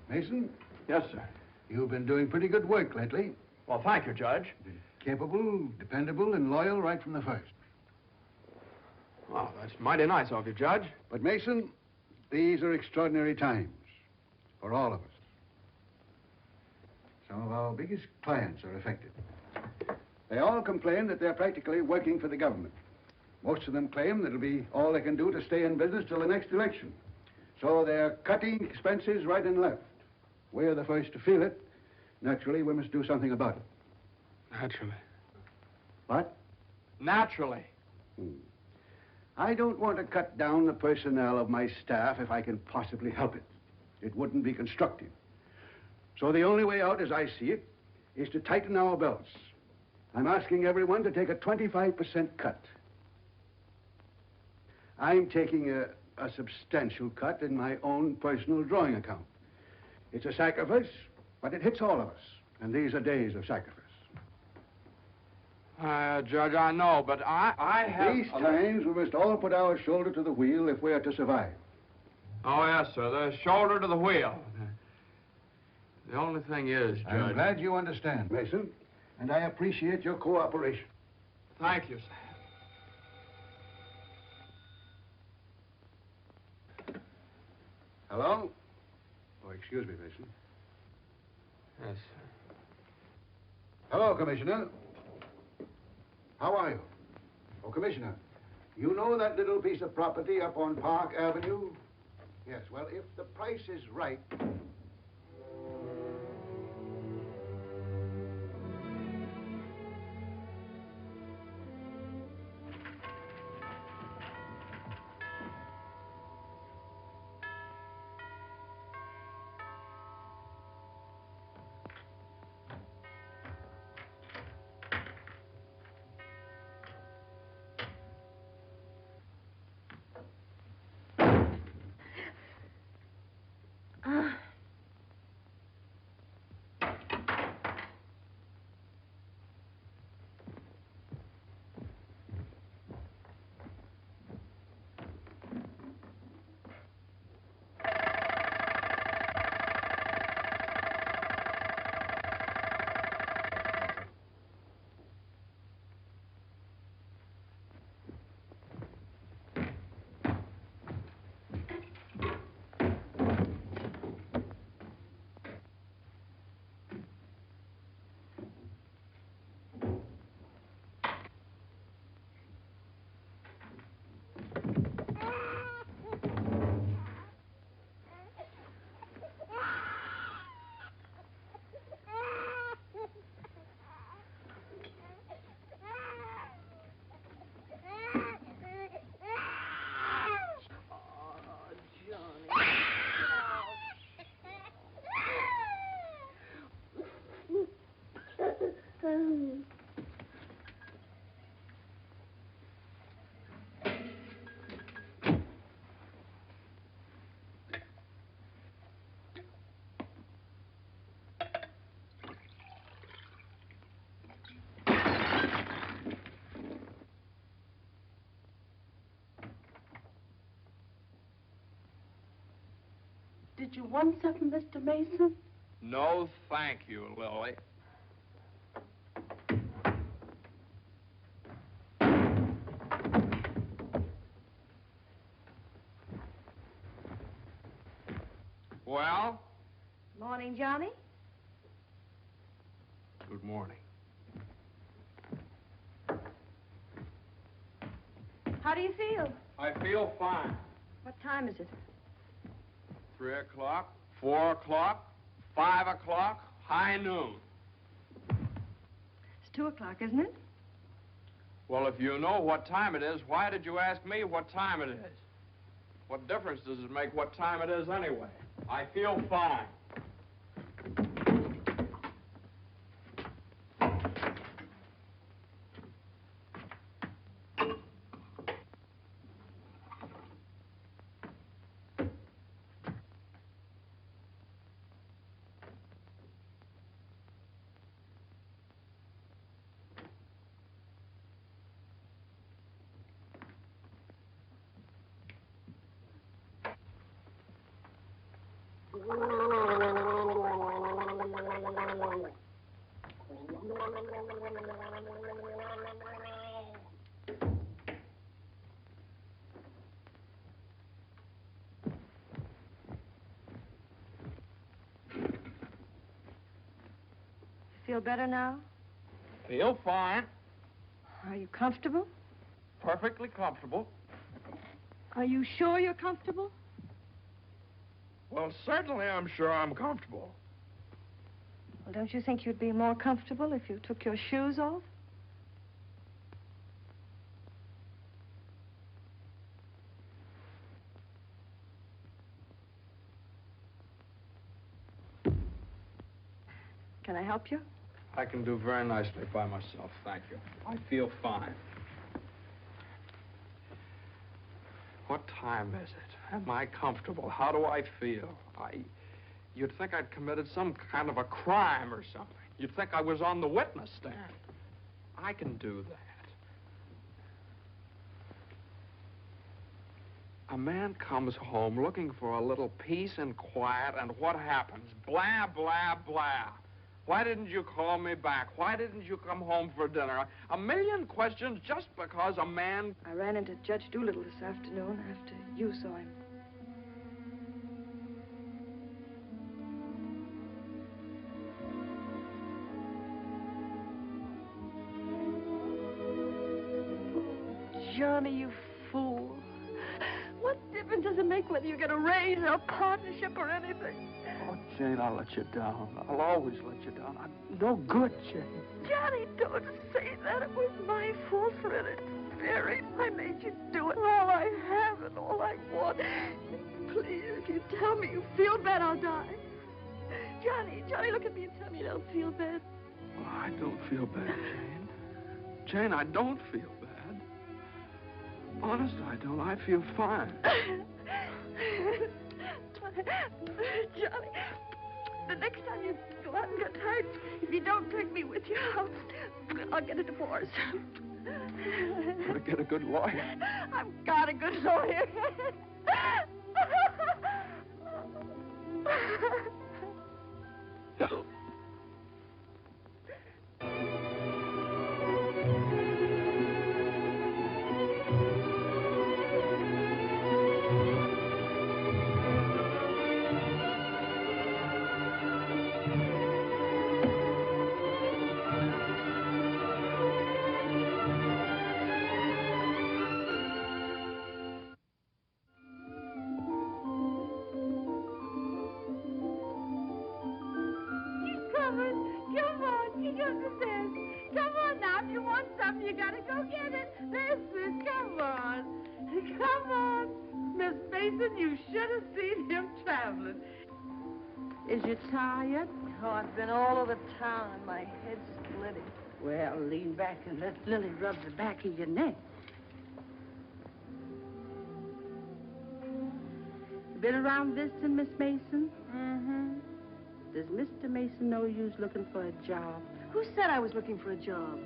Mason, Yes, sir. you've been doing pretty good work lately. Well, thank you, Judge. Capable, dependable, and loyal right from the first. Well, that's mighty nice of you, Judge. But, Mason, these are extraordinary times for all of us. Some of our biggest clients are affected. They all complain that they're practically working for the government. Most of them claim that it'll be all they can do to stay in business till the next election. So they're cutting expenses right and left. We're the first to feel it. Naturally, we must do something about it. Naturally. What? Naturally. I don't want to cut down the personnel of my staff if I can possibly help it. It wouldn't be constructive. So the only way out, as I see it, is to tighten our belts. I'm asking everyone to take a 25% cut. I'm taking a substantial cut in my own personal drawing account. It's a sacrifice, but it hits all of us. And these are days of sacrifice. Judge, I know, but I have... These times, we must all put our shoulder to the wheel if we are to survive. Oh, yes, sir. The shoulder to the wheel. The only thing is, Judge... I'm glad you understand, Mason, and I appreciate your cooperation. Thank you, sir. Hello? Oh, excuse me, Mason. Yes, sir. Hello, Commissioner. How are you? Oh, Commissioner, you know that little piece of property up on Park Avenue? Yes, well, if the price is right... Did you want something, Mr. Mason? No, thank you, Lily. Well? Morning, Johnny. Good morning. How do you feel? I feel fine. What time is it? 3 o'clock, 4 o'clock, 5 o'clock, high noon. It's 2 o'clock, isn't it? Well, if you know what time it is, why did you ask me what time it is? What difference does it make what time it is anyway? I feel fine. Feel better now? Feel fine. Are you comfortable? Perfectly comfortable. Are you sure you're comfortable? Well, certainly I'm sure I'm comfortable. Well, don't you think you'd be more comfortable if you took your shoes off? Can I help you? I can do very nicely by myself, thank you. I feel fine. What time is it? Am I comfortable? How do I feel? You'd think I'd committed some kind of a crime or something. You'd think I was on the witness stand. I can do that. A man comes home looking for a little peace and quiet, and what happens? Blah, blah, blah. Why didn't you call me back? Why didn't you come home for dinner? A million questions just because a man... I ran into Judge Doolittle this afternoon after you saw him. Johnny, you fool. What difference does it make whether you get a raise or a partnership or anything? Oh, Jane, I'll let you down. I'll always let you down. I'm no good, Jane. Johnny, don't say that. It was my fault for interfering. I made you do it. All I have and all I want. Please, if you tell me you feel bad, I'll die. Johnny, look at me and tell me you don't feel bad. Oh, I don't feel bad, Jane. Jane, I don't feel bad. Honest, I don't. I feel fine. Johnny, the next time you go out and get hurt, if you don't take me with you, I'll get a divorce. Gotta get a good lawyer. I've got a good lawyer. No. Come on, he goes upstairs. Come on now, if you want something, you gotta go get it. Listen, come on. Come on. Miss Mason, you should have seen him traveling. Is you tired? Oh, I've been all over town and my head's splitting. Well, lean back and let Lily rub the back of your neck. You been around visiting, Miss Mason? Mm-hmm. Does Mr. Mason know you's looking for a job? Who said I was looking for a job?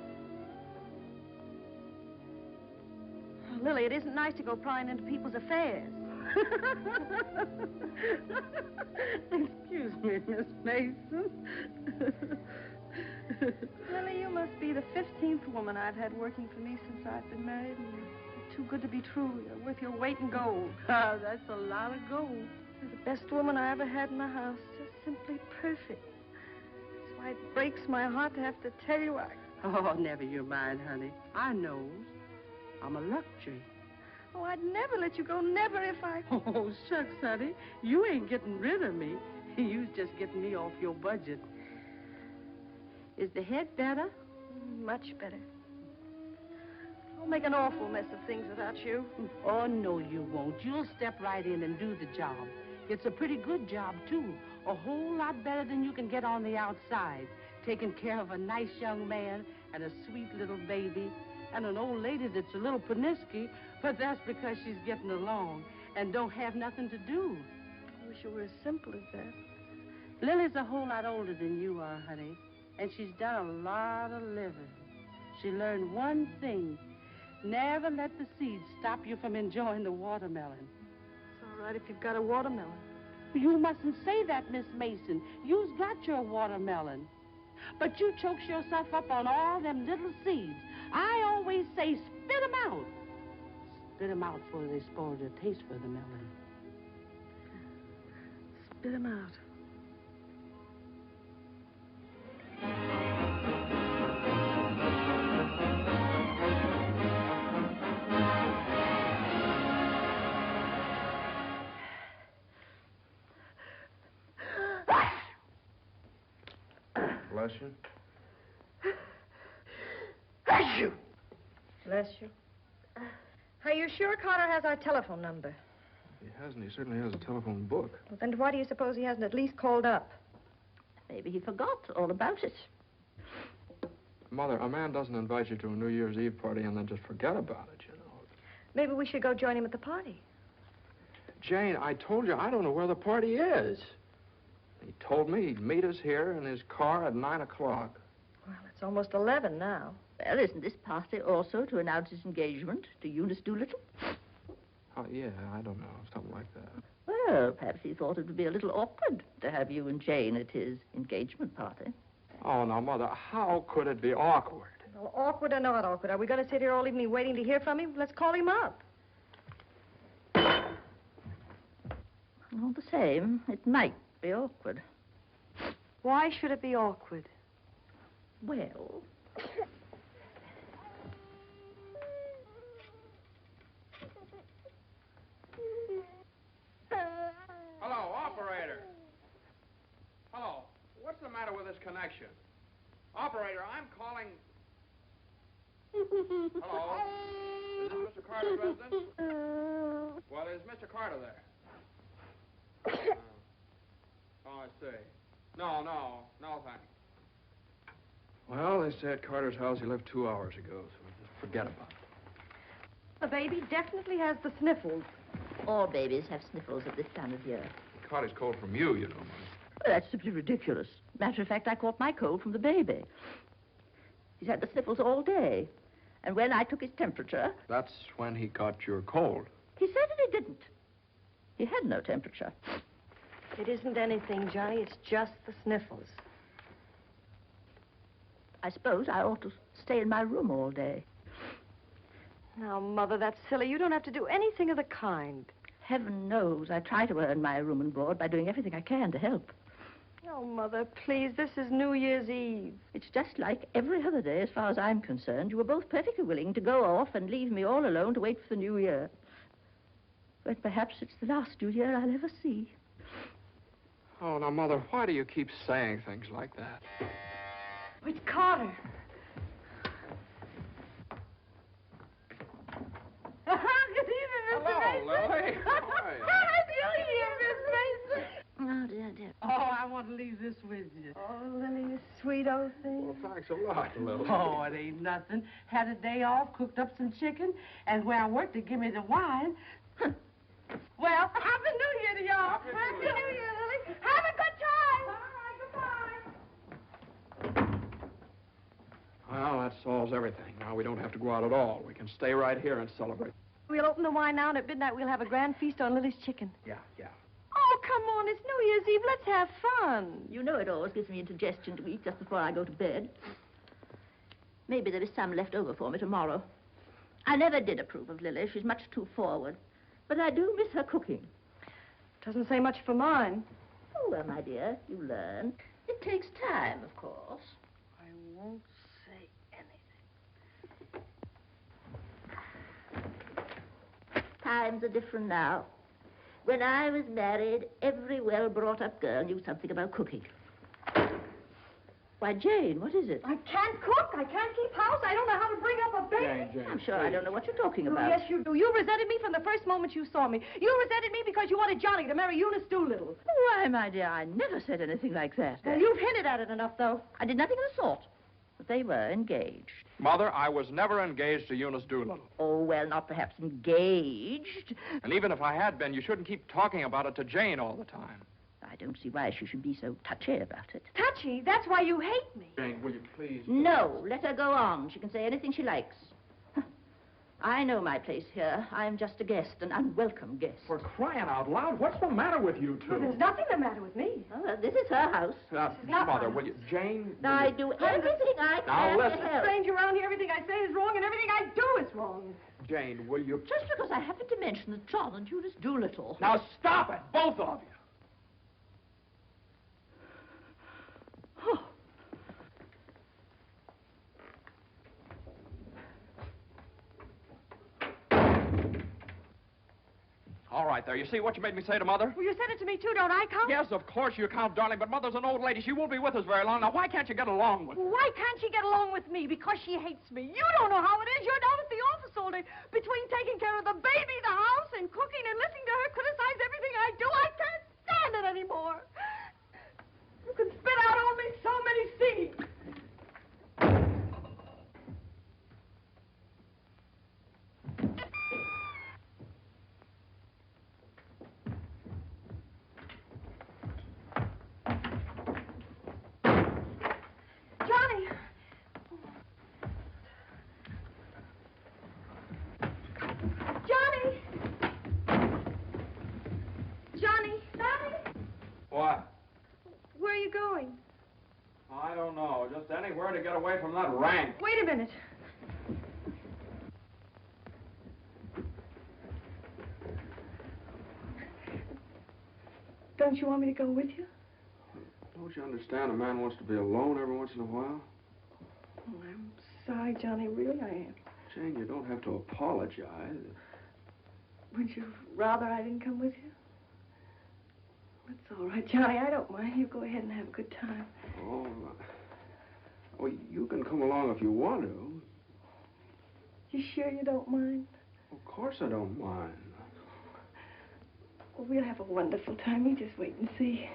Oh, Lily, it isn't nice to go prying into people's affairs. Excuse me, Miss Mason. Lily, you must be the 15th woman I've had working for me since I've been married, and you're too good to be true. You're worth your weight in gold. Ah, that's a lot of gold. You're the best woman I ever had in the house. Just simply perfect. That's why it breaks my heart to have to tell you Oh, never you mind, honey. I knows. I'm a luxury. Oh, I'd never let you go, never if I... Oh, shucks, honey. You ain't getting rid of me. You's just getting me off your budget. Is the head better? Much better. I'll make an awful mess of things without you. Oh, no, you won't. You'll step right in and do the job. It's a pretty good job, too. A whole lot better than you can get on the outside. Taking care of a nice young man and a sweet little baby and an old lady that's a little pernisky, but that's because she's getting along and don't have nothing to do. I wish it were as simple as that. Lily's a whole lot older than you are, honey, and she's done a lot of living. She learned one thing. Never let the seeds stop you from enjoying the watermelon. It's all right if you've got a watermelon. You mustn't say that, Miss Mason. You's got your watermelon. But you chokes yourself up on all them little seeds. I always say spit 'em out. Spit 'em out before they spoil their taste for the melon. Spit 'em out. Bless you. Bless you. Bless you. Are you sure Carter has our telephone number? He hasn't. He certainly has a telephone book. Well, then why do you suppose he hasn't at least called up? Maybe he forgot all about it. Mother, a man doesn't invite you to a New Year's Eve party and then just forget about it, you know. Maybe we should go join him at the party. Jane, I told you I don't know where the party is. He told me he'd meet us here in his car at 9 o'clock. Well, it's almost 11 now. Well, isn't this party also to announce his engagement to Eunice Doolittle? Oh, yeah, I don't know, something like that. Well, perhaps he thought it would be a little awkward to have you and Jane at his engagement party. Oh, now, Mother, how could it be awkward? Well, awkward or not awkward, are we going to sit here all evening waiting to hear from him? Let's call him up. All the same, it might be awkward. Why should it be awkward? Well... Hello, operator. Hello. What's the matter with this connection? Operator, I'm calling... Hello? Is this Mr. Carter's residence? Well, is Mr. Carter there? Oh, I see. No, thanks. Well, they say at Carter's house he left 2 hours ago, so just forget about it. The baby definitely has the sniffles. All babies have sniffles at this time of year. He caught his cold from you, you know, Mother. Well, that's simply ridiculous. Matter of fact, I caught my cold from the baby. He's had the sniffles all day. And when I took his temperature... That's when he caught your cold. He certainly didn't. He had no temperature. It isn't anything, Johnny. It's just the sniffles. I suppose I ought to stay in my room all day. Now, Mother, that's silly. You don't have to do anything of the kind. Heaven knows I try to earn my room and board by doing everything I can to help. Oh, Mother, please, this is New Year's Eve. It's just like every other day as far as I'm concerned. You were both perfectly willing to go off and leave me all alone to wait for the New Year. But perhaps it's the last New Year I'll ever see. Oh, now, Mother, why do you keep saying things like that? It's Carter. Good evening, Mr. Mason. Hello, Lily. How are you? Happy New Year, Miss Mason. Oh, dear. Oh, I want to leave this with you. Oh, Lily, you sweet old thing. Well, thanks a lot, Lily. Oh, it ain't nothing. Had a day off, cooked up some chicken, and where I worked, they give me the wine. Well, Happy New Year to y'all. Happy New Year. New Year, Lily. Have a good time. All right, goodbye. Well, that solves everything. Now we don't have to go out at all. We can stay right here and celebrate. We'll open the wine now, and at midnight we'll have a grand feast on Lily's chicken. Yeah. Oh, come on. It's New Year's Eve. Let's have fun. You know it always gives me indigestion to eat just before I go to bed. Maybe there is some left over for me tomorrow. I never did approve of Lily. She's much too forward. But I do miss her cooking. Doesn't say much for mine. Oh, well, my dear, you learn. It takes time, of course. I won't say anything. Times are different now. When I was married, every well-brought-up girl knew something about cooking. Why, Jane, what is it? I can't cook. I can't keep house. I don't know how to bring up a baby. Jane, I'm sure I don't know what you're talking about. Yes, you do. You resented me from the first moment you saw me. You resented me because you wanted Johnny to marry Eunice Doolittle. Why, my dear, I never said anything like that. Well, you've hinted at it enough, though. I did nothing of the sort. But they were engaged. Mother, I was never engaged to Eunice Doolittle. Oh, well, not perhaps engaged. And even if I had been, you shouldn't keep talking about it to Jane all the time. I don't see why she should be so touchy about it. Touchy? That's why you hate me. Jane, will you please? No, let her go on. She can say anything she likes. I know my place here. I'm just a guest, an unwelcome guest. For crying out loud, what's the matter with you two? Well, there's nothing the matter with me. Oh, well, this is her house. not Mother, mine. will you? Jane, will I you- do everything I Now, can listen. to help. Stranger around here, everything I say is wrong, and everything I do is wrong. Jane, will you? Just because I happened to mention that John and Eunice Doolittle. Now stop it, both of you. Oh. All right, there. You see what you made me say to Mother? Well, you said it to me, too, don't I, Count? Yes, of course you count, darling, but Mother's an old lady. She won't be with us very long. Now, why can't you get along with her? Why can't she get along with me? Because she hates me. You don't know how it is. You're down at the office all day. Between taking care of the baby, the house, and cooking and listening to her criticize everything I do, I can't stand it anymore. You can spit out only so many seeds. Johnny! Johnny! Johnny! Johnny! What? Where are you going? I don't know. Just anywhere to get away from that rank. Wait a minute. Don't you want me to go with you? Don't you understand a man wants to be alone every once in a while? Oh, I'm sorry, Johnny. Really, I am. Jane, you don't have to apologize. Would you rather I didn't come with you? That's all right, Johnny. I don't mind. You go ahead and have a good time. Oh, well, you can come along if you want to. You sure you don't mind? Of course I don't mind. Well, we'll have a wonderful time. You just wait and see.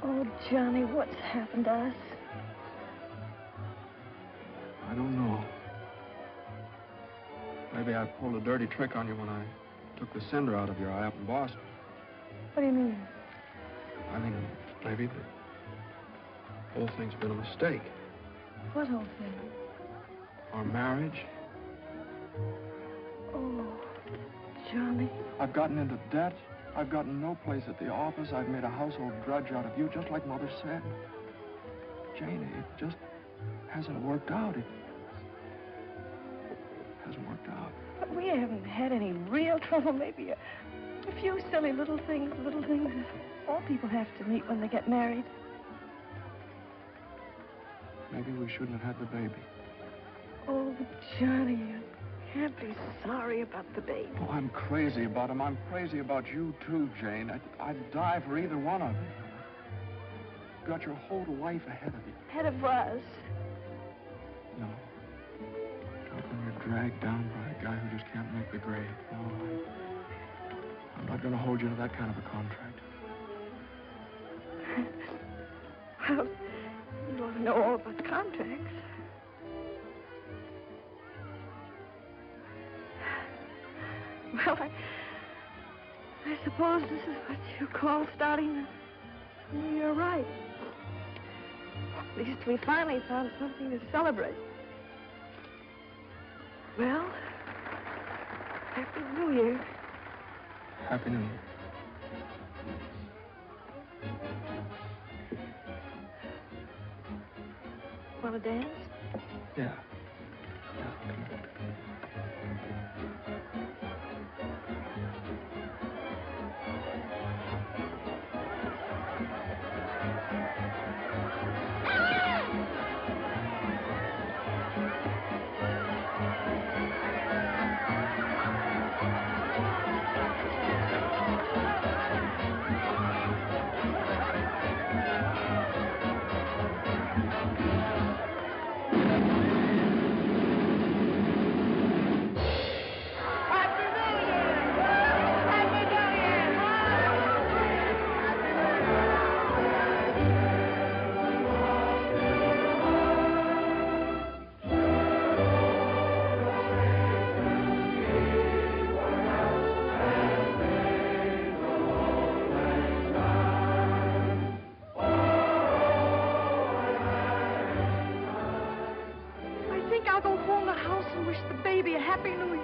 Oh, Johnny, what's happened to us? I don't know. Maybe I pulled a dirty trick on you when I took the cinder out of your eye up in Boston. What do you mean? I think maybe the whole thing's been a mistake. What whole thing? Our marriage. Oh, Johnny. I've gotten into debt. I've gotten no place at the office. I've made a household drudge out of you, just like Mother said. Jane, it just hasn't worked out. It hasn't worked out. But we haven't had any real trouble. Maybe a few silly little things all people have to meet when they get married. Maybe we shouldn't have had the baby. Oh, Johnny, you can't be sorry about the baby. Oh, I'm crazy about him. I'm crazy about you, too, Jane. I'd die for either one of you. You've got your whole life ahead of you. Ahead of us. No. Not when you're dragged down by a guy who just can't make the grade. No, I'm not going to hold you to that kind of a contract. Well, you ought to know all about contracts. Well, I suppose this is what you call starting the new year right. At least we finally found something to celebrate. Well, Happy New Year. Happy New Year. Want to dance? Yeah. I think I'll go home to the house and wish the baby a Happy New Year.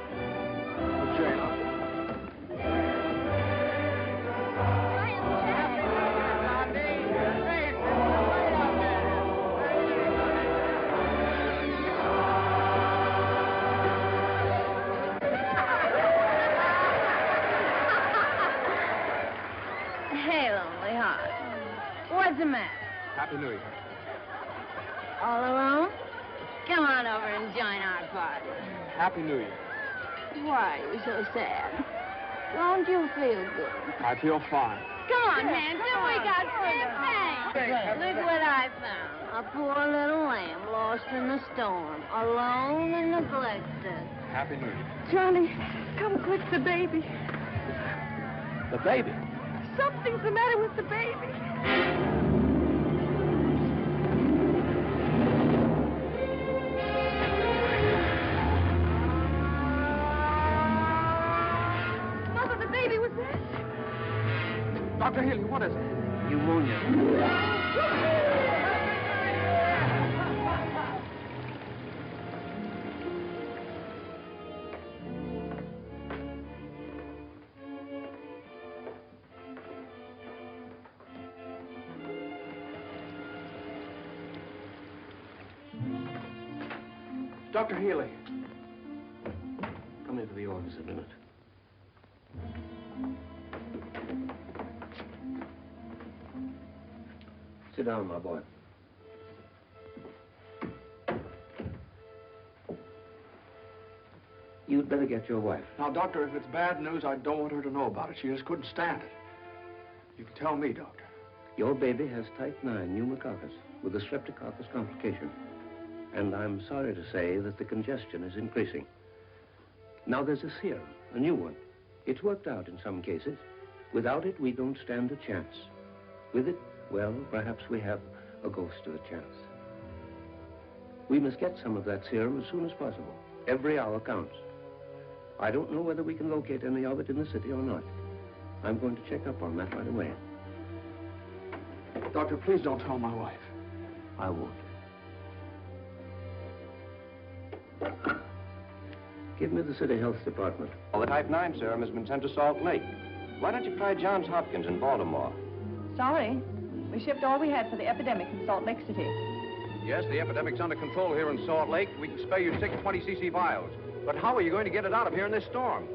Hey, lonely heart. What's the matter? Happy New Year. All alone? Come on over and join our party. Happy New Year. Why are you so sad? Don't you feel good? I feel fine. Come on, Hansel, we got champagne. Look what I found. A poor little lamb lost in the storm, alone and neglected. Happy New Year. Johnny, come quick, the baby. The baby? Something's the matter with the baby. Mother, the baby was this. Dr. Haley, what is it? Pneumonia. Dr. Healy. Come into the office a minute. Sit down, my boy. You'd better get your wife. Now, Doctor, if it's bad news, I don't want her to know about it. She just couldn't stand it. You can tell me, Doctor. Your baby has type 9 pneumococcus with a streptococcus complication. And I'm sorry to say that the congestion is increasing. Now, there's a serum, a new one. It's worked out in some cases. Without it, we don't stand a chance. With it, well, perhaps we have a ghost of a chance. We must get some of that serum as soon as possible. Every hour counts. I don't know whether we can locate any of it in the city or not. I'm going to check up on that right away. Doctor, please don't tell my wife. I won't. Give me the City Health Department. Well, the type 9 serum has been sent to Salt Lake. Why don't you try Johns Hopkins in Baltimore? Sorry. We shipped all we had for the epidemic in Salt Lake City. Yes, the epidemic's under control here in Salt Lake. We can spare you 6 20cc vials. But how are you going to get it out of here in this storm?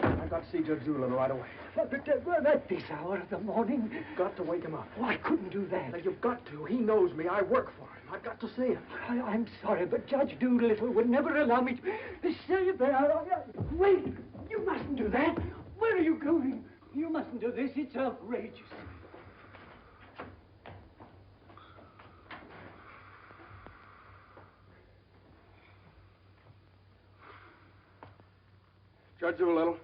I've got to see Judge Doolittle right away. But at this hour of the morning? You've got to wake him up. Oh, I couldn't do that. Now, you've got to. He knows me. I work for him. I've got to see him. I'm sorry, but Judge Doolittle would never allow me to stay there. Wait! You mustn't do that. Where are you going? You mustn't do this. It's outrageous. Judge Doolittle.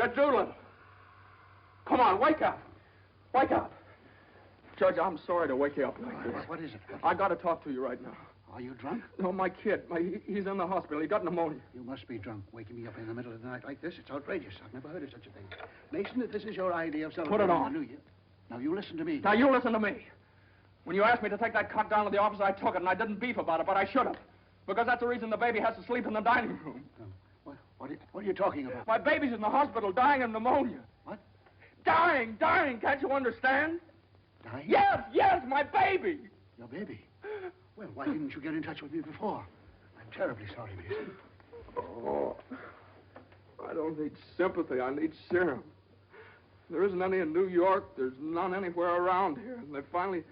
Judge Doolittle. Come on, wake up. Wake up. Judge, I'm sorry to wake you up like this. What is it? I got to talk to you right now. Are you drunk? No, my kid. He's in the hospital. He got pneumonia. You must be drunk, waking me up in the middle of the night like this. It's outrageous. I've never heard of such a thing. Mason, if this is your idea of celebrating on. the New Year, now you listen to me. Now, you listen to me. When you asked me to take that cut down to the office, I took it, and I didn't beef about it, but I should have. Because that's the reason the baby has to sleep in the dining room. What are you talking about? My baby's in the hospital dying of pneumonia. What? Dying. Can't you understand? Dying? Yes, my baby. Your baby? Well, why didn't you get in touch with me before? I'm terribly sorry, Mason. Oh, I don't need sympathy. I need serum. There isn't any in New York. There's none anywhere around here. And they finally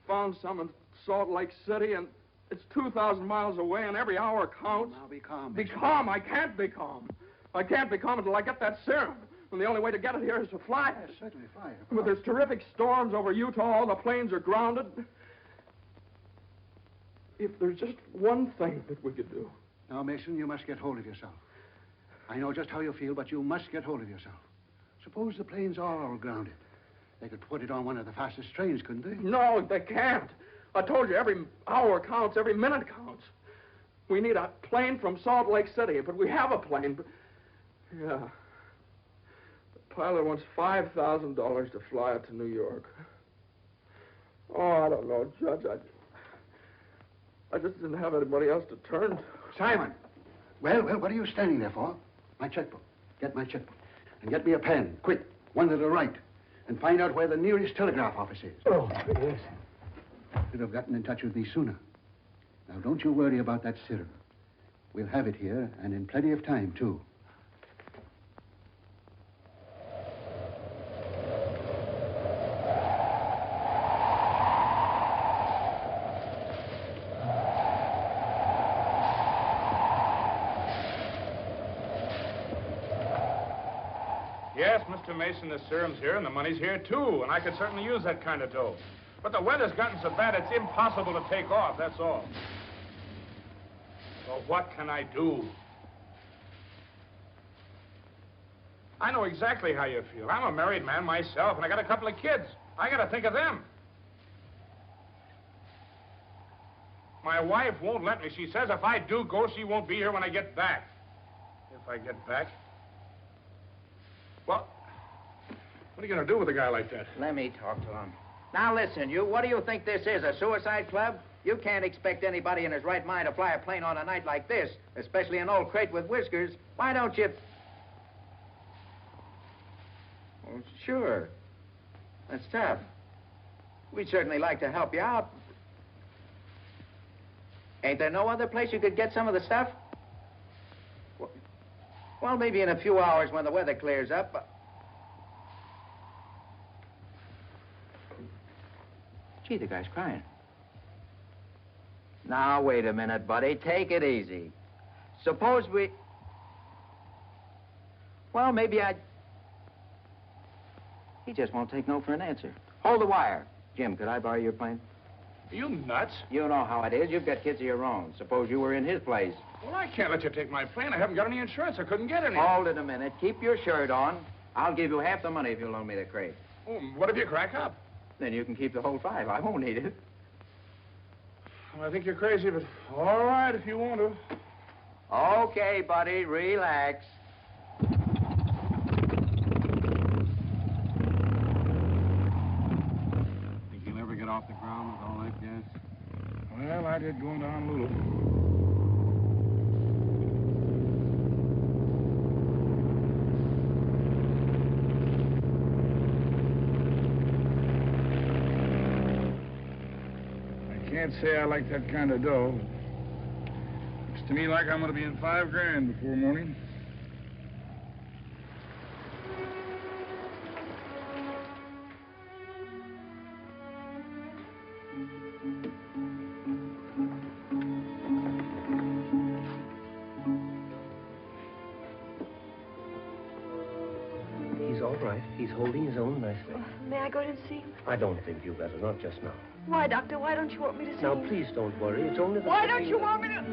found some in Salt Lake City, and it's 2,000 miles away, and every hour counts. Now be calm. Be calm. I can't be calm. I can't be calm until I get that serum. And the only way to get it here is to fly it. Certainly fly it. But there's terrific storms over Utah. All the planes are grounded. If there's just one thing that we could do. Now, Mason, you must get hold of yourself. I know just how you feel, but you must get hold of yourself. Suppose the planes are all grounded. They could put it on one of the fastest trains, couldn't they? No, they can't. I told you, every hour counts, every minute counts. We need a plane from Salt Lake City, but we have a plane. But... yeah. The pilot wants $5,000 to fly it to New York. Oh, I don't know, Judge. I just didn't have anybody else to turn to. Simon! Well, what are you standing there for? My checkbook. Get my checkbook. And get me a pen, quick, one that'll write. And find out where the nearest telegraph office is. Oh, yes. Should have gotten in touch with me sooner. Now, don't you worry about that serum. We'll have it here, and in plenty of time, too. Yes, Mr. Mason, the serum's here and the money's here, too, and I could certainly use that kind of dough. But the weather's gotten so bad it's impossible to take off, that's all. So what can I do? I know exactly how you feel. I'm a married man myself, and I got a couple of kids. I gotta think of them. My wife won't let me. She says if I do go, she won't be here when I get back. If I get back? Well, what are you gonna do with a guy like that? Let me talk to him. Now listen, you, what do you think this is, a suicide club? You can't expect anybody in his right mind to fly a plane on a night like this, especially an old crate with whiskers. Why don't you... Well, sure. That's tough. We'd certainly like to help you out. Ain't there no other place you could get some of the stuff? Well, maybe in a few hours when the weather clears up. Gee, the guy's crying. Now, wait a minute, buddy. Take it easy. Suppose we... Well, maybe I... He just won't take no for an answer. Hold the wire. Jim, could I borrow your plane? Are you nuts? You know how it is. You've got kids of your own. Suppose you were in his place. Well, I can't let you take my plane. I haven't got any insurance. I couldn't get any. Hold it a minute. Keep your shirt on. I'll give you half the money if you loan me the crate. Oh, what if you crack up? Then you can keep the whole 5. I won't need it. Well, I think you're crazy, but all right if you want to. Okay, buddy. Relax. Think you'll ever get off the ground with all that gas? Well, I did going down a little. I can't say I like that kind of dough. Looks to me like I'm going to be in $5 grand before morning. He's all right. He's holding his own nicely. May I go in and see him? I don't think you better, not just now. Why, Doctor? Why don't you want me to see Now, him? please don't worry. It's only the... Why don't you want me to...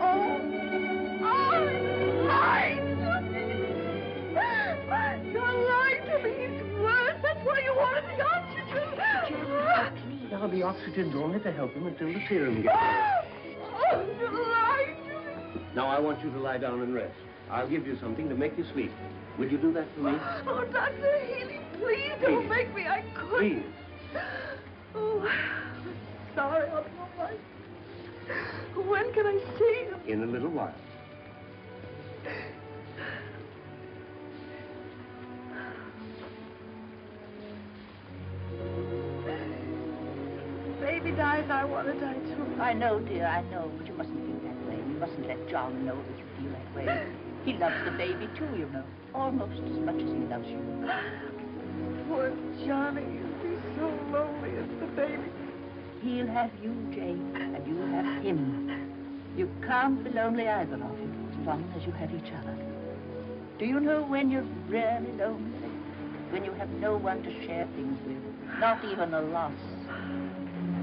Oh, right! the oxygen. Now, the oxygen's only to help him until the serum gets Oh, July. Now, I want you to lie down and rest. I'll give you something to make you sleep. Will you do that for me? Oh, Dr. Healy, please don't make me. I couldn't. Please. Oh, I'm sorry. I'll be all right. When can I see him? In a little while. Baby dies, I want to die too. I know, dear, I know, but you mustn't feel that way. You mustn't let John know that you feel that way. He loves the baby, too, you know. Almost as much as he loves you. Poor Johnny, he'll be so lonely as the baby. He'll have you, Jane, and you'll have him. You can't be lonely, either of you, as long as you have each other. Do you know when you're really lonely? When you have no one to share things with, not even a loss.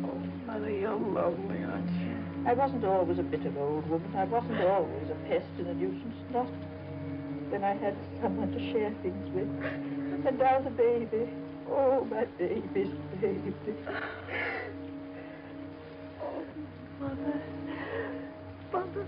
Oh, Mother, you're lonely, aren't you? I wasn't always a bitter old woman. I wasn't always a pest and a nuisance, not when I had someone to share things with. And now the baby. Oh, my baby's baby. Oh, Mother. Mother.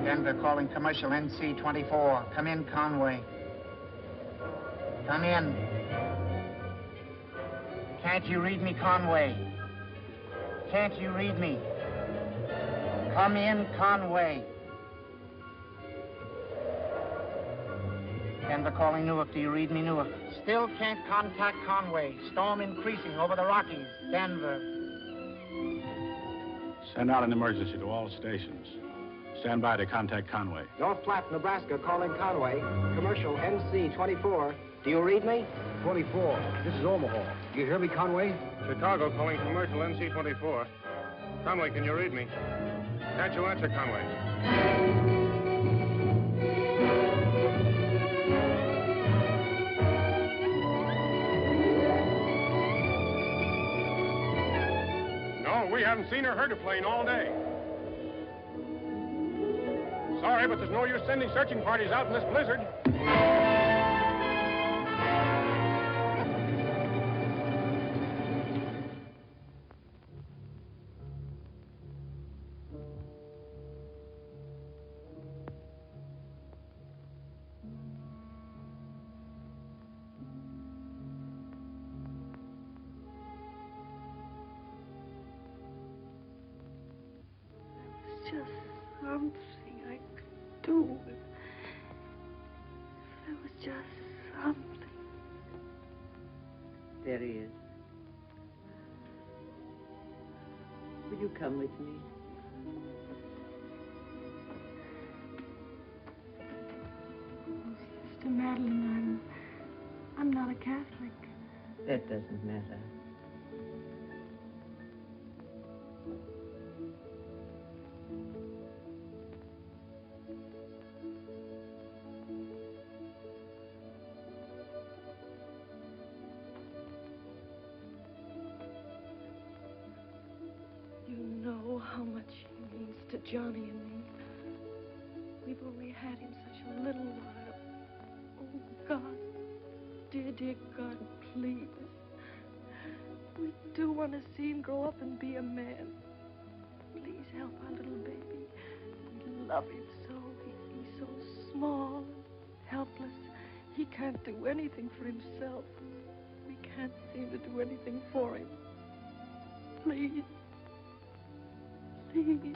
Denver calling commercial NC-24. Come in, Conway. Come in. Can't you read me, Conway? Can't you read me? Come in, Conway. Denver calling Newark. Do you read me, Newark? Still can't contact Conway. Storm increasing over the Rockies. Denver. Send out an emergency to all stations. Stand by to contact Conway. North Platte, Nebraska, calling Conway. Commercial NC-24. Do you read me? 24. This is Omaha. Do you hear me, Conway? Chicago calling commercial NC-24. Conway, can you read me? Can't you answer, Conway? No, we haven't seen or heard a plane all day. Sorry, but there's no use sending searching parties out in this blizzard. Just something I could do. If there was just something. There he is. Will you come with me? Sister Madeline, I'm not a Catholic. That doesn't matter. how much he means to Johnny and me. We've only had him such a little while. Oh, God. Dear, dear God, please. We do want to see him grow up and be a man. Please help our little baby. We love him so. He's so small and helpless. He can't do anything for himself. We can't seem to do anything for him. Please. Please.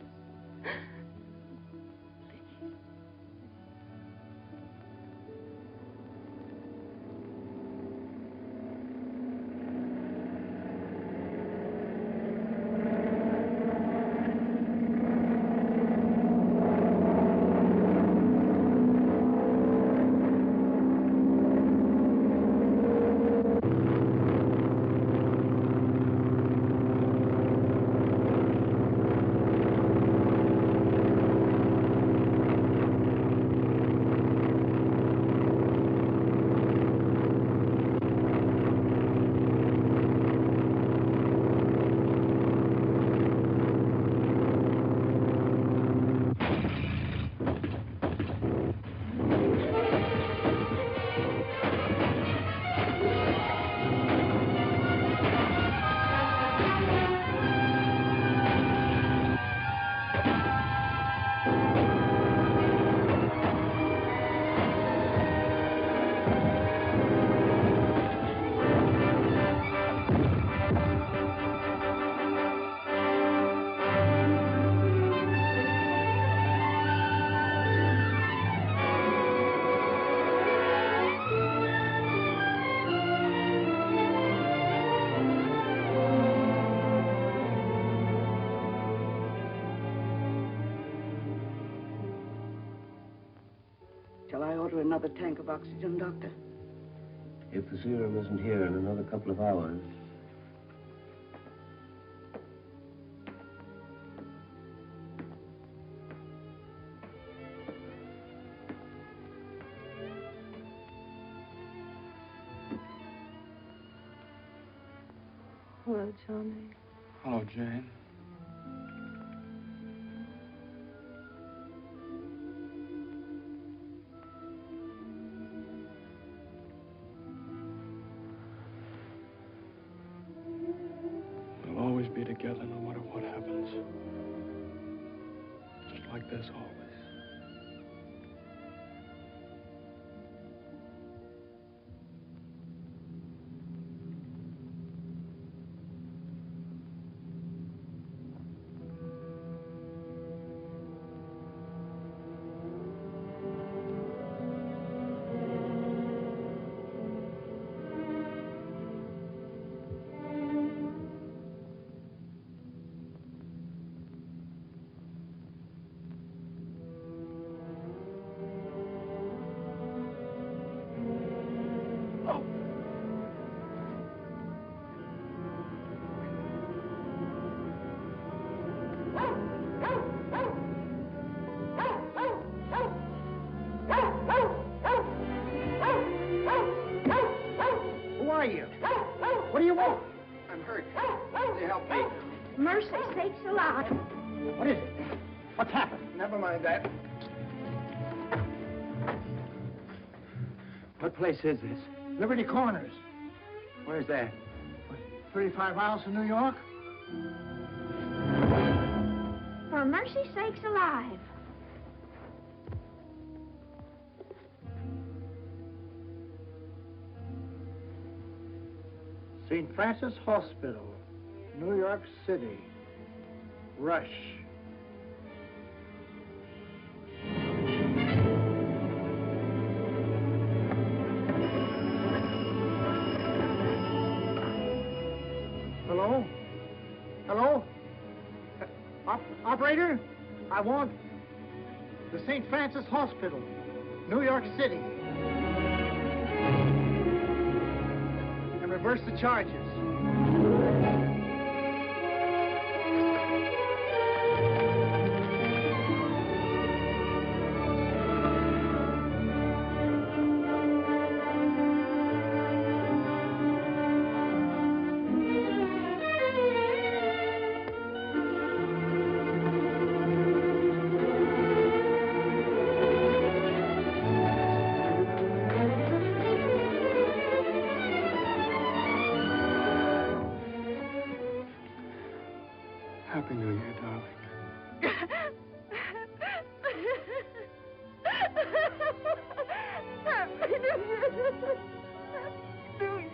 Shall I order another tank of oxygen, Doctor? If the serum isn't here in another couple of hours. Hello, Johnny. Hello, Jane. We'll always be together no matter what happens. Just like this always. Who are you? What do you want? I'm hurt. Will you help me? Mercy sakes alive. What is it? What's happened? Never mind that. What place is this? Liberty Corners. Where's that? 35 miles from New York? For mercy sakes alive. St. Francis Hospital, New York City. Rush. Hello? Hello? Operator? I want the St. Francis Hospital, New York City. And reverse the charges. Happy New Year, darling. Happy New Year. New Year.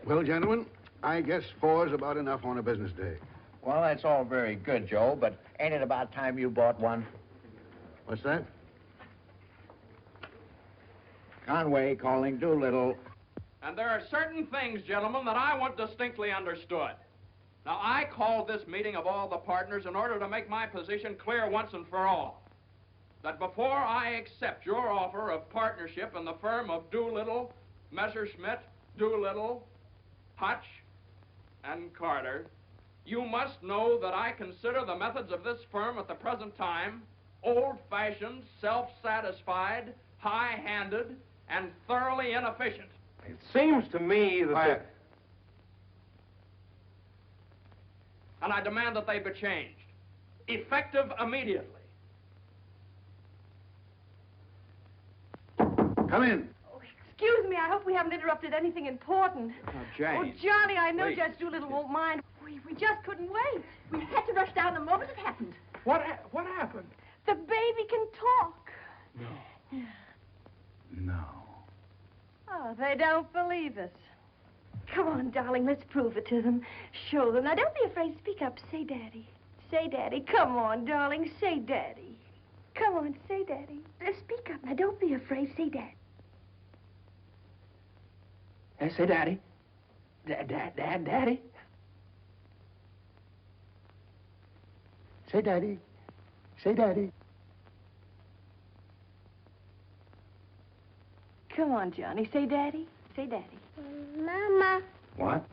Well, gentlemen, I guess 4's about enough on a business day. Well, that's all very good, Joe, but ain't it about time you bought one? What's that? Conway calling Doolittle. And there are certain things, gentlemen, that I want distinctly understood. Now, I called this meeting of all the partners in order to make my position clear once and for all. That before I accept your offer of partnership in the firm of Doolittle, Messerschmitt, Doolittle, Hutch, and Carter, you must know that I consider the methods of this firm at the present time old-fashioned, self-satisfied, high-handed, and thoroughly inefficient. It seems to me that... And I demand that they be changed, effective immediately. Come in. Excuse me, I hope we haven't interrupted anything important. Jane. Oh, Johnny, I know Please. Judge Doolittle won't mind. We just couldn't wait. We had to rush down the moment it happened. What happened? The baby can talk. No. Oh, they don't believe us. Come on, darling, let's prove it to them. Show them. Now, don't be afraid. Speak up. Say Daddy. Say Daddy. Come on, darling. Say Daddy. Come on, say Daddy. Speak up. Now, don't be afraid. Say Daddy. Say Daddy. Daddy. Say Daddy. Say Daddy. Come on, Johnny. Say Daddy. Say Daddy. Mama. What?